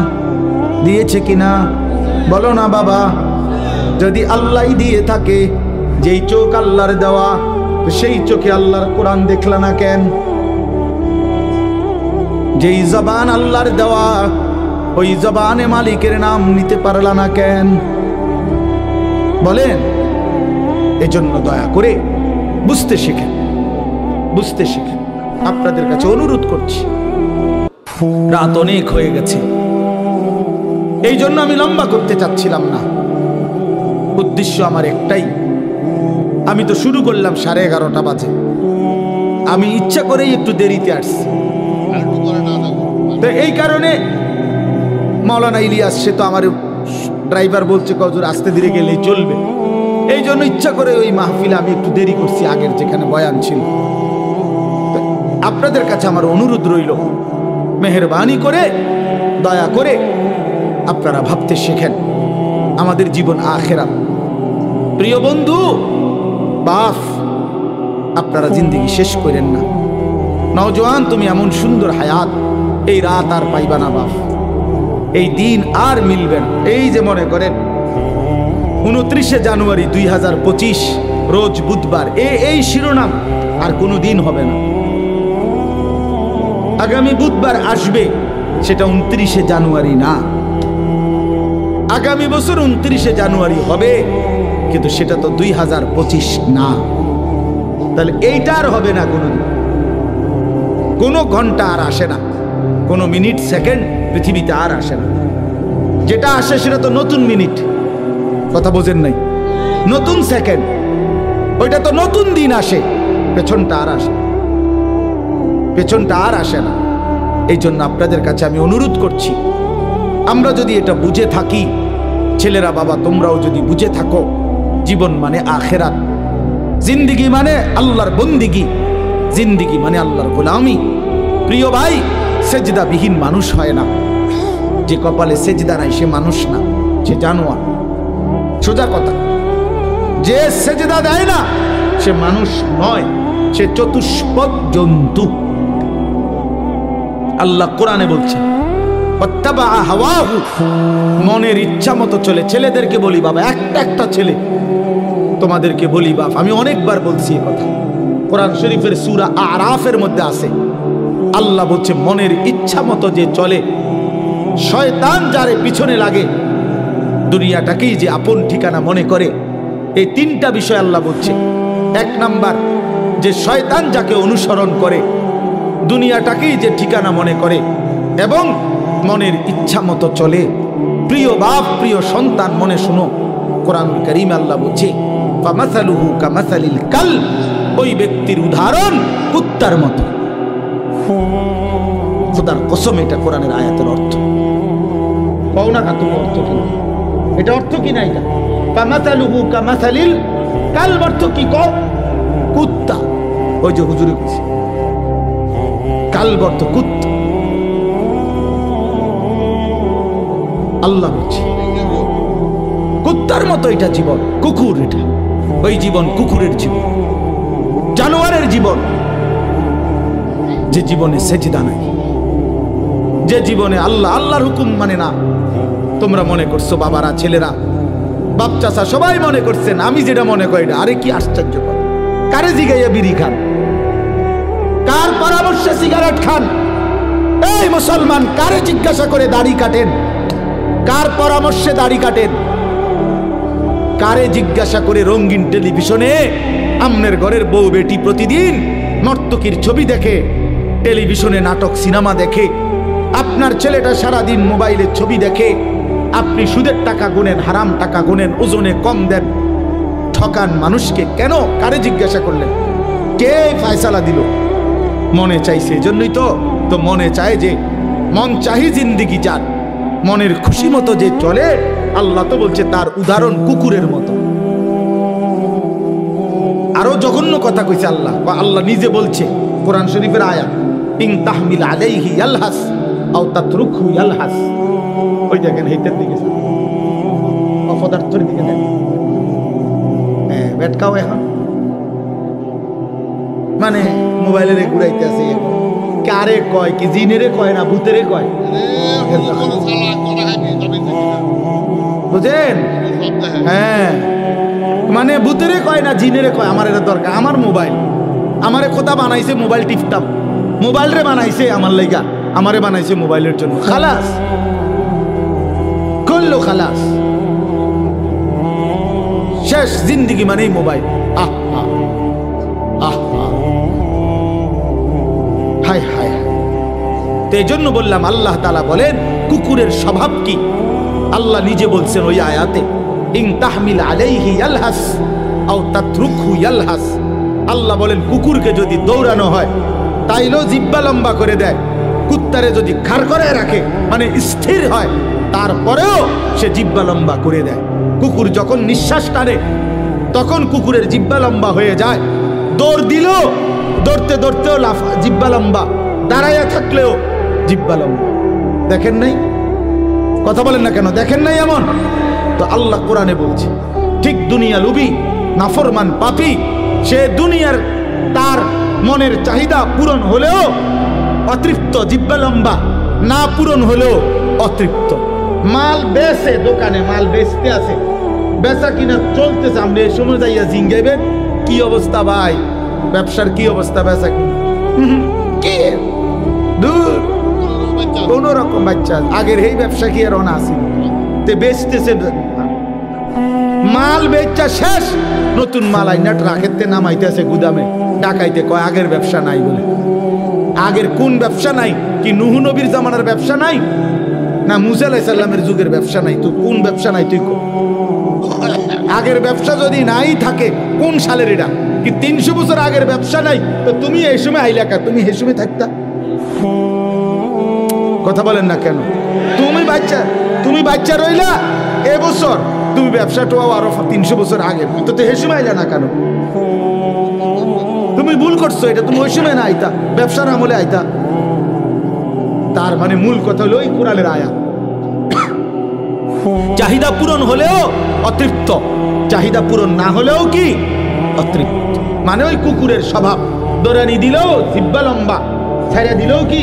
[SPEAKER 1] দিয়েছে কিনা? বলো না বাবা। যদি আল্লাহ দিয়ে থাকে, যেই চোখ আল্লাহর দেওয়া, সেই চোখে আল্লাহর কোরআন দেখলা না কেন? যেই জবান আল্লাহর দেওয়া, ওই জবানে মালিকের নাম নিতে পারলা না কেন? বলেন। এজন্য দয়া করে বুঝতে শিখেন, বুঝতে শিখেন। আপনাদের কাছে অনুরোধ করছি, রাত অনেক হয়ে গেছে, এই জন্য আমি লম্বা করতে চাচ্ছিলাম না। উদ্দেশ্য আমার একটাই, আমি তো শুরু করলাম 11:30 বাজে, আমি ইচ্ছা করেই একটু দেরিতে আসছি। তো এই কারণে মাওলানা ইলিয়াস, সে তো আমার ড্রাইভার, বলছে কজুর আস্তে ধীরে গেলেই চলবে, এই জন্য ইচ্ছা করে ওই মাহফিলে আমি একটু দেরি করছি, আগের যেখানে বয়ান ছিল। আপনাদের কাছে আমার অনুরোধ রইল, মেহেরবানি করে দয়া করে আপনারা ভাবতে শেখেন, আমাদের জীবন আখেরাত। প্রিয় বন্ধু, বাপ, আপনারা জিন্দেগি শেষ করেন না। নওজোয়ান, তুমি এমন সুন্দর হায়াত, এই রাত আর পাইবা না বাপ, এই দিন আর মিলবে না। এই যে মনে করেন 29শে জানুয়ারি 2025 রোজ বুধবার, এই শিরোনাম আর কোনো দিন হবে না। আগামী বুধবার আসবে, সেটা 29শে জানুয়ারি না। আগামী বছর 29শে জানুয়ারি হবে, কিন্তু সেটা তো 2025 না। তাহলে এইটা আর হবে না কোনোদিন। কোনো ঘন্টা আর আসে না, কোনো মিনিট সেকেন্ড পৃথিবীতে আর আসে না। যেটা আসে সেটা তো নতুন মিনিট, কথা বোঝেন নাই? নতুন সেকেন্ড, ওইটা তো নতুন দিন আসে, পেছনটা আর আসে, পেছনটা আর আসে না। এই জন্য আপনাদের কাছে আমি অনুরোধ করছি, আমরা যদি এটা বুঝে থাকি, ছেলেরা বাবা তোমরাও যদি বুঝে থাকো, জীবন মানে আখেরাত, জিন্দিগি মানে আল্লাহর বন্দিগি, জিন্দিগি মানে আল্লাহর গোলামি। প্রিয় ভাই, সেজদাবিহীন মানুষ হয় না। যে কপালে সেজদা নাই সে মানুষ না, সে জানোয়ার। সোজা কথা, যে সেজদা দেয় না সে মানুষ নয়, সে চতুষ্পদ জন্তু। আল্লাহ কোরআনে বলছে, মনের ইচ্ছা মতো চলে। ছেলেদেরকে বলি বাবা, একটা ছেলে তোমাদেরকে বলি বাপ, আমি অনেকবার বলছি এই কথা, কোরআন শরীফের সূরা আরাফের মধ্যে আছে। আল্লাহ বলছে, মনের ইচ্ছা মতো যে চলে, শয়তান যারে পিছনে লাগে, দুনিয়াটাকেই যে আপন ঠিকানা মনে করে। এই তিনটা বিষয় আল্লাহ বলছে। এক নাম্বার, যে শয়তান যাকে অনুসরণ করে, দুনিয়াটাকেই যে ঠিকানা মনে করে এবং মনের ইচ্ছা মতো চলে। প্রিয় বাপ, প্রিয় সন্তান, মনে শুনো, কোরআনুল কারীম আল্লাহ বলছে, ফামাসালুহু কামাসালিল কালব, ওই ব্যক্তির উদাহরণ কুত্তার মতো। খোদার কসম, এটা কোরআনের আয়াতের অর্থ। কও না তুমি অর্থ কি? এটা অর্থ কি না? এটা ফামাসালুহু কামাসালিল কালব অর্থ কি? কও। কুত্তা। ওই যে হুজুরে কইছে, কালব অর্থ কুত্তা। আল্লাহ বলছে কুত্তার মতো এটা জীবন, কুকুর। এটা ওই জীবন কুকুরের জীবন, জানোয়ারের জীবন, যে জীবনে সেজদা নাই, যে জীবনে আল্লাহর হুকুম মানে না। তোমরা মনে করছো বাবারা, ছেলেরা, বাপ চাচা সবাই মনে করছেন আমি যেটা মনে করি না। আরে কি আশ্চর্য! কারে জিগাইয়া বিড়ি খান? কার পরামর্শে সিগারেট খান? এই মুসলমান, কারে জিজ্ঞাসা করে দাড়ি কাটেন? কার পরামর্শে দাড়ি কাটেন? কারে জিজ্ঞাসা করে রঙিন টেলিভিশনে আমনের ঘরের বউ বেটি প্রতিদিন নর্তকীর ছবি দেখে, টেলিভিশনে নাটক সিনেমা দেখে? আপনার ছেলেটা সারাদিন মোবাইলের ছবি দেখে, আপনি সুদের টাকা গুনেন, হারাম টাকা গুনেন, ওজনে কম দেন, ঠকান মানুষকে। কেন? কারে জিজ্ঞাসা করলেন? কে ফয়সালা দিল? মনে চাইছে, এজন্যই তো মনে চায়, যে মন চাহি জিন্দিগি যার, মনের খুশি মতো যে চলে, আল্লাহ তো বলছে তার উদাহরণ কুকুরের মতো। আরো জঘন্য কথা কইছে আল্লাহ, বা আল্লাহ নিজে বলছে কোরআন শরীফের আয়াত, ইন তাহমিল আলাইহি ইয়ালহাস আও তাতরুকহু ইয়ালহাস। ওই দেখেন, হেইটার দিকে, অপদার্থের দিকে দেখেন। হ্যাঁ, বেটকাও এখন মানে মোবাইলের ঘুরাইতে আছে। কারে কয় কি? জিনেরে কয় না ভূতেরে কয়? বুঝেন? হ্যাঁ, মানে ভূতেরে কয় না জিনেরে কয়। আমার এটা দরকার, আমার মোবাইল, আমারে খোদা বানাইছে মোবাইল টিপটাপ, মোবাইল রে বানাইছে আমার লাইগা। আমারে বানাইছে মোবাইলের জন্য, খালাস করলো, খালাস শেষ জিন্দিগি মানেই মোবাইল। আহ আহ হায় হায়। তো এই জন্য বললাম, আল্লাহ তাআলা বলেন কুকুরের স্বভাব কি? আল্লাহ নিজে বলছেন ওই আয়াতে, ইন তাহমিল আলাইহি ইয়ালহাস আও তাতরুকহু ইয়ালহাস। আল্লাহ বলেন কুকুরকে যদি দৌড়ানো হয় তাইলেও জিহ্বা লম্বা করে দেয়, কুত্তারে যদি খাড় করে রাখে মানে স্থির হয় তারপরেও সে জিহ্বা লম্বা করে দেয়। কুকুর যখন নিঃশ্বাস টানে তখন কুকুরের জিহ্বা লম্বা হয়ে যায়, দৌড় দিলেও দৌড়তে দৌড়তেও জিহ্বা লম্বা, দাঁড়াইয়া থাকলেও জিহ্বা লম্বা। দেখেন নাই? কথা বলেন না কেন? দেখেন নাই এমন? তো আল্লাহ কোরআনে বলছে ঠিক দুনিয়া লুবি নাফরমান পাপী, সে দুনিয়ার তার মনের চাহিদা পূরণ হলেও অতৃপ্ত, জিহ্বা লম্বা, না পূরণ হলেও অতৃপ্ত। মাল বেচে, দোকানে মাল বেচতে আছে, বেচা কিনা চলতেছে, আপনি এই সময় যাইয়া জিঙ্গাইবেন কি অবস্থা ভাই, ব্যবসার কি অবস্থা, বেচা কিনা কি দূর, কোন রকম বাচ্চা আগের এই ব্যবসা কি আর অনা আছে, বেচতেছে মাল বেচা শেষ, নতুন মাল আইনাট রাখেতে নামাইতেছে গুদামে, ডাকাইতে কয় আগের ব্যবসা নাই বলে। আগের কোন ব্যবসা নাই? কি নূহ নবীর জামানার ব্যবসা নাই, না মুসা আলাইহিস সালামের যুগের ব্যবসা নাই? তুই কোন ব্যবসা নাই তুই কো? আগের ব্যবসা যদি নাই থাকে কোন সালের এটা? কি 300 বছর আগের ব্যবসা নাই? তো তুমি এই সময় আইলা কা? তুমি এই সময় থাকতা? কথা বলেন না কেন? তুমি বাচ্চা রইলা এবছর, তুমি ব্যবসাটা আরো 300 বছর আগে, তো এই সময় আইলা না কেন? তুমি ভুল করছো, এটা তুমি ওই সময় না আইতা, ব্যবসার আমলে আইতা। তার মানে মূল কথা হলো ওই কোরআনের আয়াত, চাহিদা পূরণ হলেও অতৃপ্ত, চাহিদা পূরণ না হলেও কি অতৃপ্ত। মানে ওই কুকুরের স্বভাব, দৌড়ানি দিলেও জিহ্বা লম্বা, ছেড়ে দিলেও কি।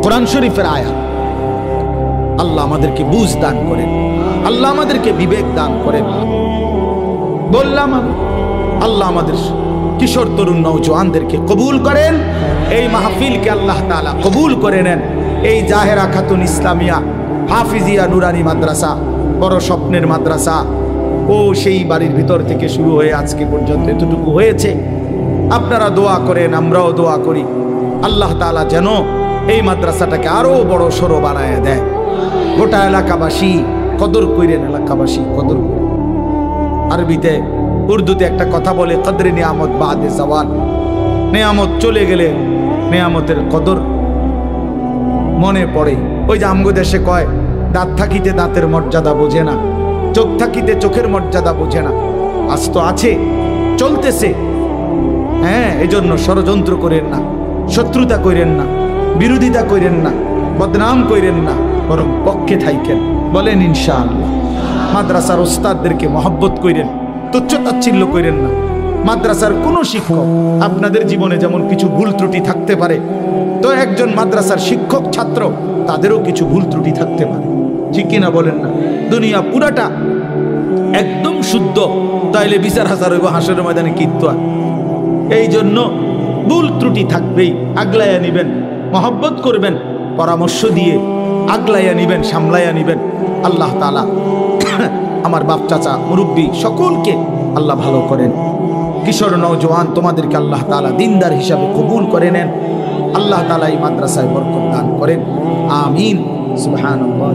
[SPEAKER 1] কোরআন শরীফের আয়াত। আল্লাহ আমাদেরকে বুঝ দান করেন, আল্লাহ আমাদেরকে বিবেক দান করেন। বললাম আল্লাহ আমাদের কিশোর তরুণ নওজওয়ানদেরকে কবুল করেন, এই মাহফিলকে আল্লাহ তাআলা কবুল করে নেন। এই জাহেরা খাতুন ইসলামিয়া হাফিজিয়া নুরানি মাদ্রাসা বড় স্বপ্নের মাদ্রাসা, ও সেই বাড়ির ভিতর থেকে শুরু হয়ে আজকে পর্যন্ত এতটুকু হয়েছে। আপনারা দোয়া করেন, আমরাও দোয়া করি, আল্লাহ তাআলা যেন এই মাদ্রাসাটাকে আরো বড় সড়ো বানায় দেয়। গোটা এলাকাবাসী কদর করেন, এলাকাবাসী কদর করেন। আরবিতে উর্দুতে একটা কথা বলে, কদরে নিয়ামত বাদে জাওয়াল, নিয়ামত চলে গেলে নিয়ামতের কদর মনে পড়ে। ওই যে আমগো দেশে কয়, দাঁত থাকিতে দাঁতের মর্যাদা বোঝে না, চোখ থাকিতে চোখের মর্যাদা বোঝে না। আজ তো আছে, চলতেছে। হ্যাঁ, এজন্য ষড়যন্ত্র করেন না, শত্রুতা করেন না, বিরোধিতা করেন না, বদনাম করেন না, বরং পক্ষে থাইকেন। বলেন ইনশাআল্লাহ। মাদ্রাসার ওস্তাদদেরকে মহব্বত করেন, তুচ্ছ তাচ্ছিল্য করেন না। মাদ্রাসার কোনো শিক্ষক, আপনাদের জীবনে যেমন কিছু ভুল ত্রুটি থাকতে পারে, তো একজন মাদ্রাসার শিক্ষক ছাত্র তাদেরও কিছু ভুল ত্রুটি থাকতে পারে, ঠিক কিনা বলেন না? দুনিয়া পুরাটা একদম শুদ্ধ, তাইলে বিচার হাজার হইব হাসরের ময়দানে কিত্তু। এই জন্য ভুল ত্রুটি থাকবেই, আগলাইয়া নিবেন, মহব্বত করবেন, পরামর্শ দিয়ে আগলাইয়া নিবেন, সামলাইয়া নিবেন। আল্লাহ তাআলা আমার বাপ চাচা মুরব্বী সকলকে আল্লাহ ভালো করেন। কিশোর নওজওয়ান তোমাদেরকে আল্লাহ তাআলা দিনদার হিসাবে কবুল করে নেন। আল্লাহ তাআলা এই মাদ্রাসায় বরকত দান করেন। আমিন। সুবহানাল্লাহ।